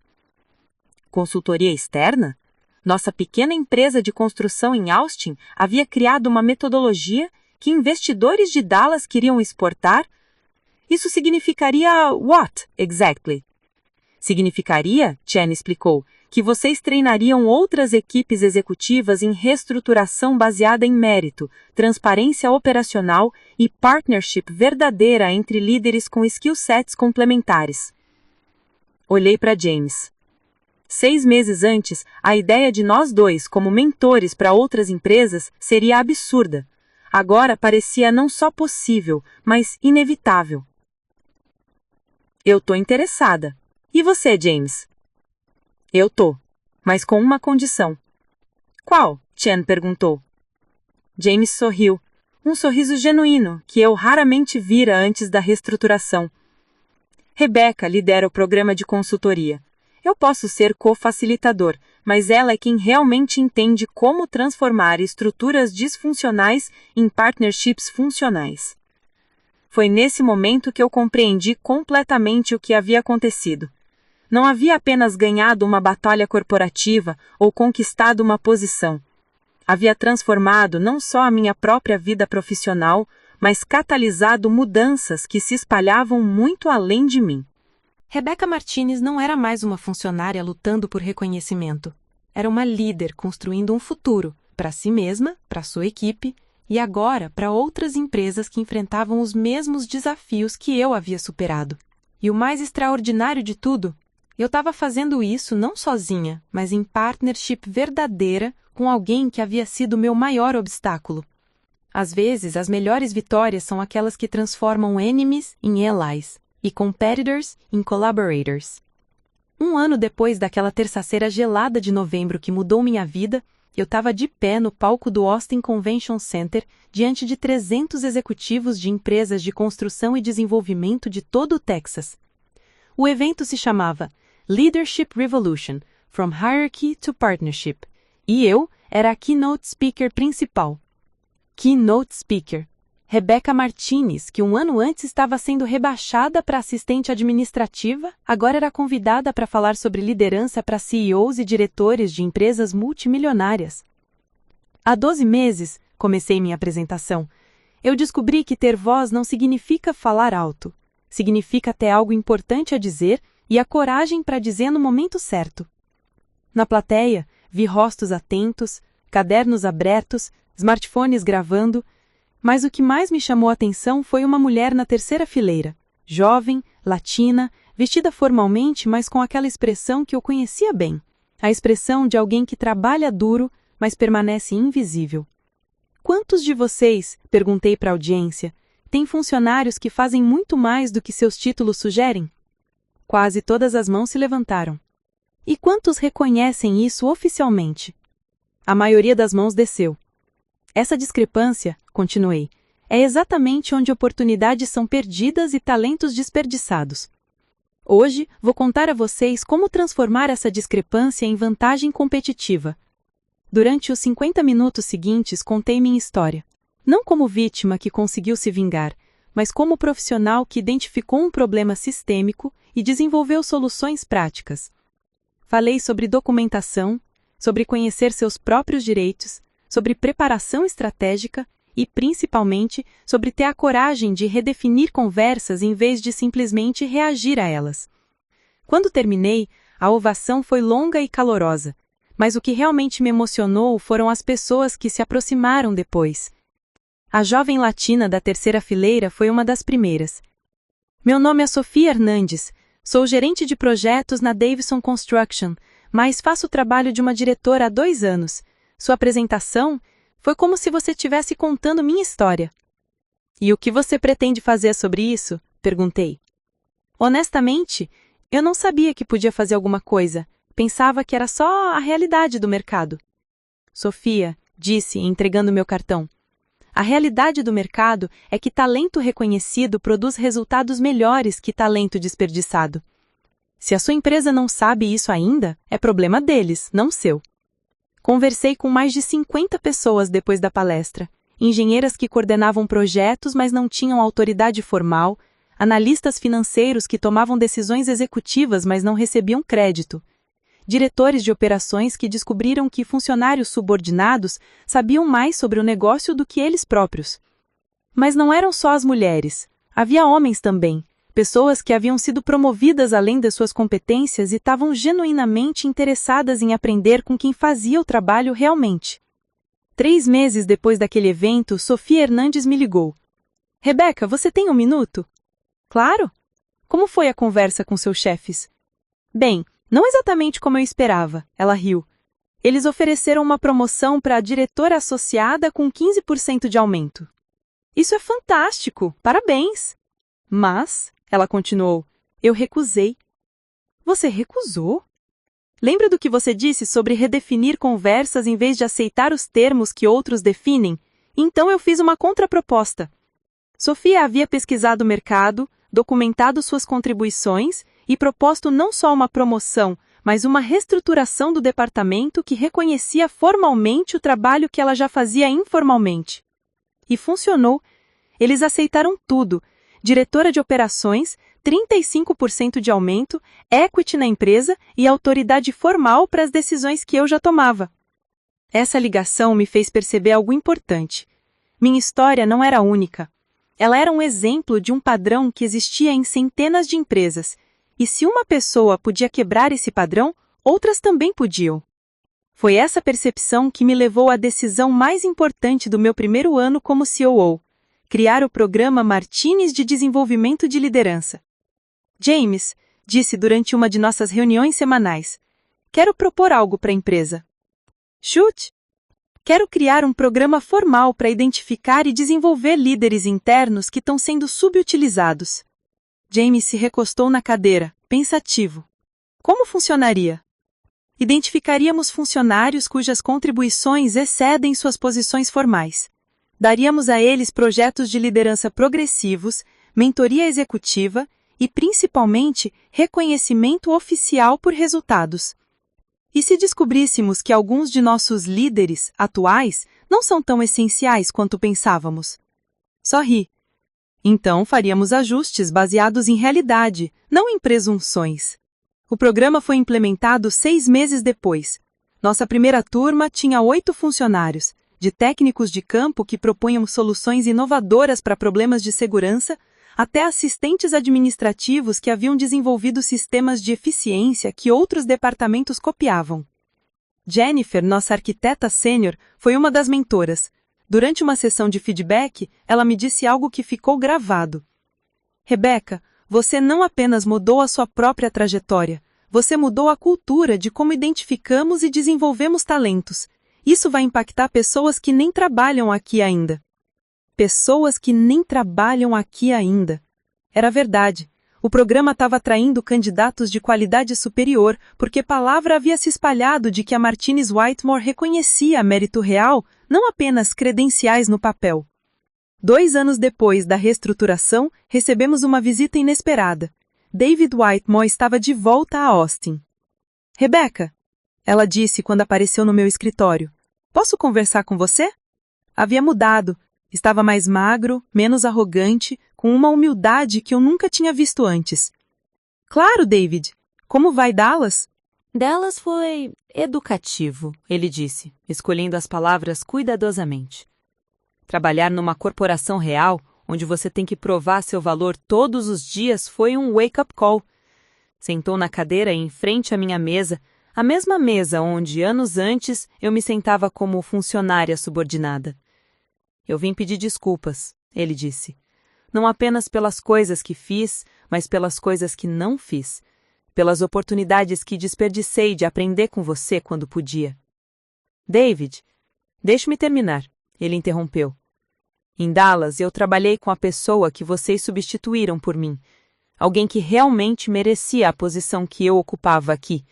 Consultoria externa? Nossa pequena empresa de construção em Austin havia criado uma metodologia que investidores de Dallas queriam exportar? Isso significaria what, exactly? Significaria, Chen explicou, que vocês treinariam outras equipes executivas em reestruturação baseada em mérito, transparência operacional e partnership verdadeira entre líderes com skill sets complementares. Olhei para James. 6 meses antes, a ideia de nós dois como mentores para outras empresas seria absurda. Agora parecia não só possível, mas inevitável. Eu tô interessada. E você, James? Eu tô, mas com uma condição. Qual? Chen perguntou. James sorriu, um sorriso genuíno que eu raramente vira antes da reestruturação. Rebecca lidera o programa de consultoria. Eu posso ser co-facilitador, mas ela é quem realmente entende como transformar estruturas disfuncionais em partnerships funcionais. Foi nesse momento que eu compreendi completamente o que havia acontecido. Não havia apenas ganhado uma batalha corporativa ou conquistado uma posição. Havia transformado não só a minha própria vida profissional, mas catalisado mudanças que se espalhavam muito além de mim. Rebecca Martinez não era mais uma funcionária lutando por reconhecimento. Era uma líder construindo um futuro para si mesma, para sua equipe e agora para outras empresas que enfrentavam os mesmos desafios que eu havia superado. E o mais extraordinário de tudo, eu estava fazendo isso não sozinha, mas em partnership verdadeira com alguém que havia sido meu maior obstáculo. Às vezes, as melhores vitórias são aquelas que transformam enemies em allies e competitors em collaborators. 1 ano depois daquela terça-feira gelada de novembro que mudou minha vida, eu estava de pé no palco do Austin Convention Center diante de 300 executivos de empresas de construção e desenvolvimento de todo o Texas. O evento se chamava Leadership Revolution, From Hierarchy to Partnership, e eu era a keynote speaker principal. Keynote speaker. Rebecca Martinez, que 1 ano antes estava sendo rebaixada para assistente administrativa, agora era convidada para falar sobre liderança para CEOs e diretores de empresas multimilionárias. Há 12 meses, comecei minha apresentação, eu descobri que ter voz não significa falar alto. Significa ter algo importante a dizer e a coragem para dizer no momento certo. Na plateia, vi rostos atentos, cadernos abertos, smartphones gravando, mas o que mais me chamou a atenção foi uma mulher na terceira fileira, jovem, latina, vestida formalmente, mas com aquela expressão que eu conhecia bem. A expressão de alguém que trabalha duro, mas permanece invisível. Quantos de vocês, perguntei para a audiência, têm funcionários que fazem muito mais do que seus títulos sugerem? Quase todas as mãos se levantaram. E quantos reconhecem isso oficialmente? A maioria das mãos desceu. Essa discrepância, continuei, é exatamente onde oportunidades são perdidas e talentos desperdiçados. Hoje, vou contar a vocês como transformar essa discrepância em vantagem competitiva. Durante os 50 minutos seguintes, contei minha história. Não como vítima que conseguiu se vingar, mas como profissional que identificou um problema sistêmico e desenvolveu soluções práticas. Falei sobre documentação, sobre conhecer seus próprios direitos, sobre preparação estratégica e, principalmente, sobre ter a coragem de redefinir conversas em vez de simplesmente reagir a elas. Quando terminei, a ovação foi longa e calorosa, mas o que realmente me emocionou foram as pessoas que se aproximaram depois. A jovem latina da terceira fileira foi uma das primeiras. Meu nome é Sofia Hernandes, sou gerente de projetos na Davidson Construction, mas faço o trabalho de uma diretora há 2 anos. Sua apresentação foi como se você estivesse contando minha história. E o que você pretende fazer sobre isso? Perguntei. Honestamente, eu não sabia que podia fazer alguma coisa. Pensava que era só a realidade do mercado. Sofia, disse, entregando meu cartão. A realidade do mercado é que talento reconhecido produz resultados melhores que talento desperdiçado. Se a sua empresa não sabe isso ainda, é problema deles, não seu. Conversei com mais de 50 pessoas depois da palestra, engenheiras que coordenavam projetos, mas não tinham autoridade formal, analistas financeiros que tomavam decisões executivas, mas não recebiam crédito, diretores de operações que descobriram que funcionários subordinados sabiam mais sobre o negócio do que eles próprios. Mas não eram só as mulheres, havia homens também, pessoas que haviam sido promovidas além das suas competências e estavam genuinamente interessadas em aprender com quem fazia o trabalho realmente. 3 meses depois daquele evento, Sofia Hernandes me ligou. Rebeca, você tem 1 minuto? Claro. Como foi a conversa com seus chefes? Bem, não exatamente como eu esperava, ela riu. Eles ofereceram uma promoção para a diretora associada com 15% de aumento. Isso é fantástico, parabéns! Mas, ela continuou, eu recusei. Você recusou? Lembra do que você disse sobre redefinir conversas em vez de aceitar os termos que outros definem? Então eu fiz uma contraproposta. Sofia havia pesquisado o mercado, documentado suas contribuições e proposto não só uma promoção, mas uma reestruturação do departamento que reconhecia formalmente o trabalho que ela já fazia informalmente. E funcionou. Eles aceitaram tudo. Diretora de operações, 35% de aumento, equity na empresa e autoridade formal para as decisões que eu já tomava. Essa ligação me fez perceber algo importante. Minha história não era única. Ela era um exemplo de um padrão que existia em centenas de empresas. E se uma pessoa podia quebrar esse padrão, outras também podiam. Foi essa percepção que me levou à decisão mais importante do meu primeiro ano como COO. Criar o programa Martinez de Desenvolvimento de Liderança. James, disse durante uma de nossas reuniões semanais, quero propor algo para a empresa. Chute! Quero criar um programa formal para identificar e desenvolver líderes internos que estão sendo subutilizados. James se recostou na cadeira, pensativo. Como funcionaria? Identificaríamos funcionários cujas contribuições excedem suas posições formais. Daríamos a eles projetos de liderança progressivos, mentoria executiva e, principalmente, reconhecimento oficial por resultados. E se descobríssemos que alguns de nossos líderes atuais não são tão essenciais quanto pensávamos? Sorri. Então faríamos ajustes baseados em realidade, não em presunções. O programa foi implementado 6 meses depois. Nossa primeira turma tinha 8 funcionários, de técnicos de campo que propunham soluções inovadoras para problemas de segurança, até assistentes administrativos que haviam desenvolvido sistemas de eficiência que outros departamentos copiavam. Jennifer, nossa arquiteta sênior, foi uma das mentoras. Durante uma sessão de feedback, ela me disse algo que ficou gravado. Rebeca, Você não apenas mudou a sua própria trajetória, você mudou a cultura de como identificamos e desenvolvemos talentos. Isso vai impactar pessoas que nem trabalham aqui ainda. Pessoas que nem trabalham aqui ainda. Era verdade. O programa estava atraindo candidatos de qualidade superior porque palavra havia se espalhado de que a Martinez Whitmore reconhecia mérito real, não apenas credenciais no papel. 2 anos depois da reestruturação, recebemos uma visita inesperada. David Whitmore estava de volta a Austin. Rebecca, ela disse quando apareceu no meu escritório. Posso conversar com você? Havia mudado. Estava mais magro, menos arrogante, com uma humildade que eu nunca tinha visto antes. Claro, David. Como vai Dallas? Dallas foi educativo, ele disse, escolhendo as palavras cuidadosamente. Trabalhar numa corporação real, onde você tem que provar seu valor todos os dias, foi um wake-up call. Sentou na cadeira em frente à minha mesa, a mesma mesa onde, anos antes, eu me sentava como funcionária subordinada. Eu vim pedir desculpas, ele disse. Não apenas pelas coisas que fiz, mas pelas coisas que não fiz. Pelas oportunidades que desperdicei de aprender com você quando podia. David, deixe-me terminar, ele interrompeu. Em Dallas, eu trabalhei com a pessoa que vocês substituíram por mim. Alguém que realmente merecia a posição que eu ocupava aqui.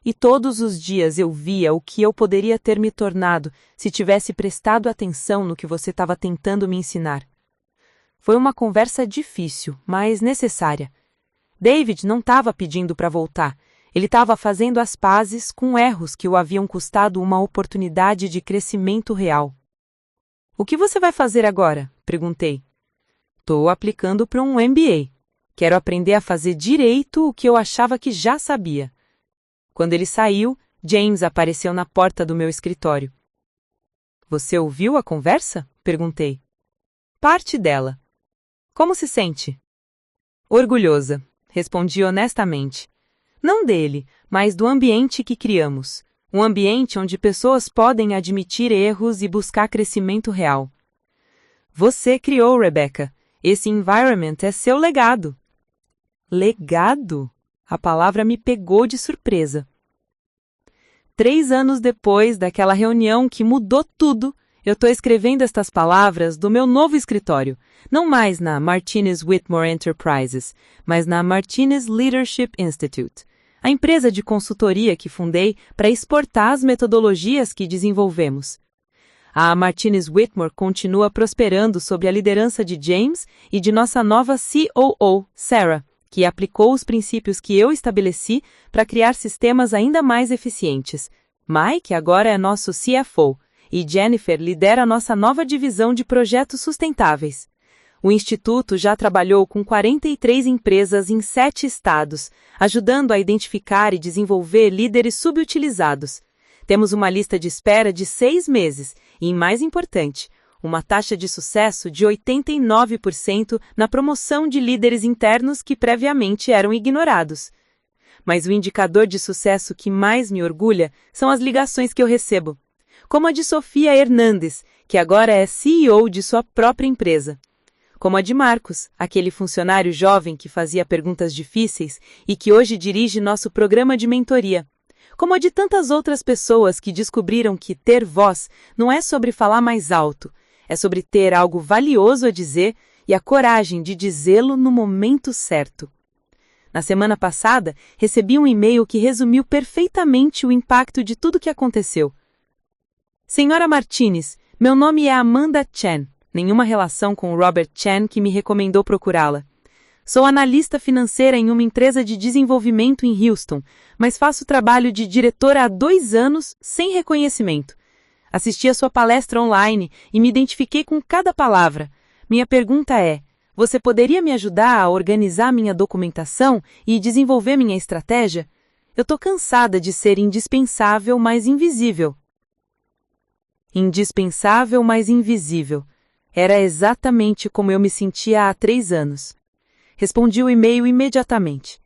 E todos os dias eu via o que eu poderia ter me tornado se tivesse prestado atenção no que você estava tentando me ensinar. Foi uma conversa difícil, mas necessária. David não estava pedindo para voltar. Ele estava fazendo as pazes com erros que o haviam custado uma oportunidade de crescimento real. O que você vai fazer agora? Perguntei. Estou aplicando para um MBA. Quero aprender a fazer direito o que eu achava que já sabia. Quando ele saiu, James apareceu na porta do meu escritório. Você ouviu a conversa? Perguntei. Parte dela. Como se sente? Orgulhosa, respondi honestamente. Não dele, mas do ambiente que criamos. Um ambiente onde pessoas podem admitir erros e buscar crescimento real. Você criou, Rebecca. Esse environment é seu legado. Legado? A palavra me pegou de surpresa. 3 anos depois daquela reunião que mudou tudo, eu estou escrevendo estas palavras do meu novo escritório, não mais na Martinez Whitmore Enterprises, mas na Martinez Leadership Institute, a empresa de consultoria que fundei para exportar as metodologias que desenvolvemos. A Martinez Whitmore continua prosperando sob a liderança de James e de nossa nova COO, Sarah, que aplicou os princípios que eu estabeleci para criar sistemas ainda mais eficientes. Mike agora é nosso CFO, e Jennifer lidera nossa nova divisão de projetos sustentáveis. O Instituto já trabalhou com 43 empresas em 7 estados, ajudando a identificar e desenvolver líderes subutilizados. Temos uma lista de espera de 6 meses e, mais importante, uma taxa de sucesso de 89% na promoção de líderes internos que previamente eram ignorados. Mas o indicador de sucesso que mais me orgulha são as ligações que eu recebo, como a de Sofia Hernandes, que agora é CEO de sua própria empresa. Como a de Marcos, aquele funcionário jovem que fazia perguntas difíceis e que hoje dirige nosso programa de mentoria. Como a de tantas outras pessoas que descobriram que ter voz não é sobre falar mais alto, é sobre ter algo valioso a dizer e a coragem de dizê-lo no momento certo. Na semana passada, recebi um e-mail que resumiu perfeitamente o impacto de tudo que aconteceu. Senhora Martinez, meu nome é Amanda Chen. Nenhuma relação com o Robert Chen que me recomendou procurá-la. Sou analista financeira em uma empresa de desenvolvimento em Houston, mas faço trabalho de diretora há 2 anos sem reconhecimento. Assisti a sua palestra online e me identifiquei com cada palavra. Minha pergunta é, você poderia me ajudar a organizar minha documentação e desenvolver minha estratégia? Eu estou cansada de ser indispensável, mas invisível. Indispensável, mas invisível. Era exatamente como eu me sentia há 3 anos. Respondi o e-mail imediatamente.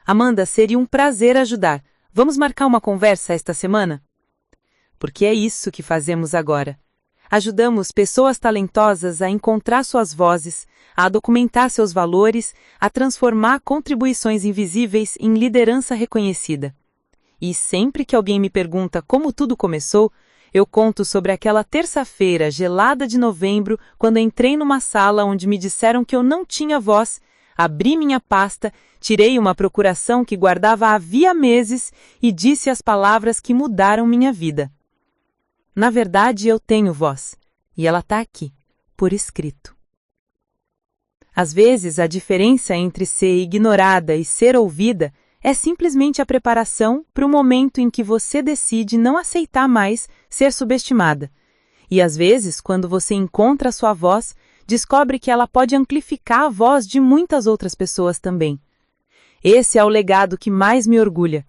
Amanda, seria um prazer ajudar. Vamos marcar uma conversa esta semana? Porque é isso que fazemos agora. Ajudamos pessoas talentosas a encontrar suas vozes, a documentar seus valores, a transformar contribuições invisíveis em liderança reconhecida. E sempre que alguém me pergunta como tudo começou, eu conto sobre aquela terça-feira gelada de novembro, quando entrei numa sala onde me disseram que eu não tinha voz, abri minha pasta, tirei uma procuração que guardava havia meses e disse as palavras que mudaram minha vida. Na verdade, eu tenho voz, e ela está aqui, por escrito. Às vezes, a diferença entre ser ignorada e ser ouvida é simplesmente a preparação para o momento em que você decide não aceitar mais ser subestimada. E às vezes, quando você encontra a sua voz, descobre que ela pode amplificar a voz de muitas outras pessoas também. Esse é o legado que mais me orgulha.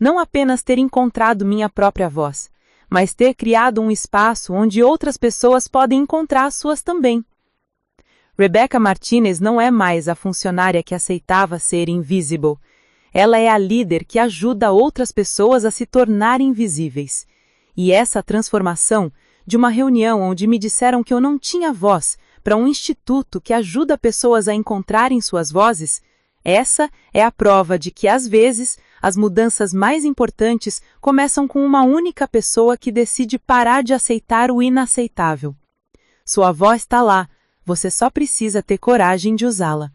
Não apenas ter encontrado minha própria voz, mas ter criado um espaço onde outras pessoas podem encontrar as suas também. Rebecca Martinez não é mais a funcionária que aceitava ser invisible. Ela é a líder que ajuda outras pessoas a se tornarem visíveis. E essa transformação, de uma reunião onde me disseram que eu não tinha voz, para um instituto que ajuda pessoas a encontrarem suas vozes, essa é a prova de que, às vezes, as mudanças mais importantes começam com uma única pessoa que decide parar de aceitar o inaceitável. Sua voz está lá, você só precisa ter coragem de usá-la.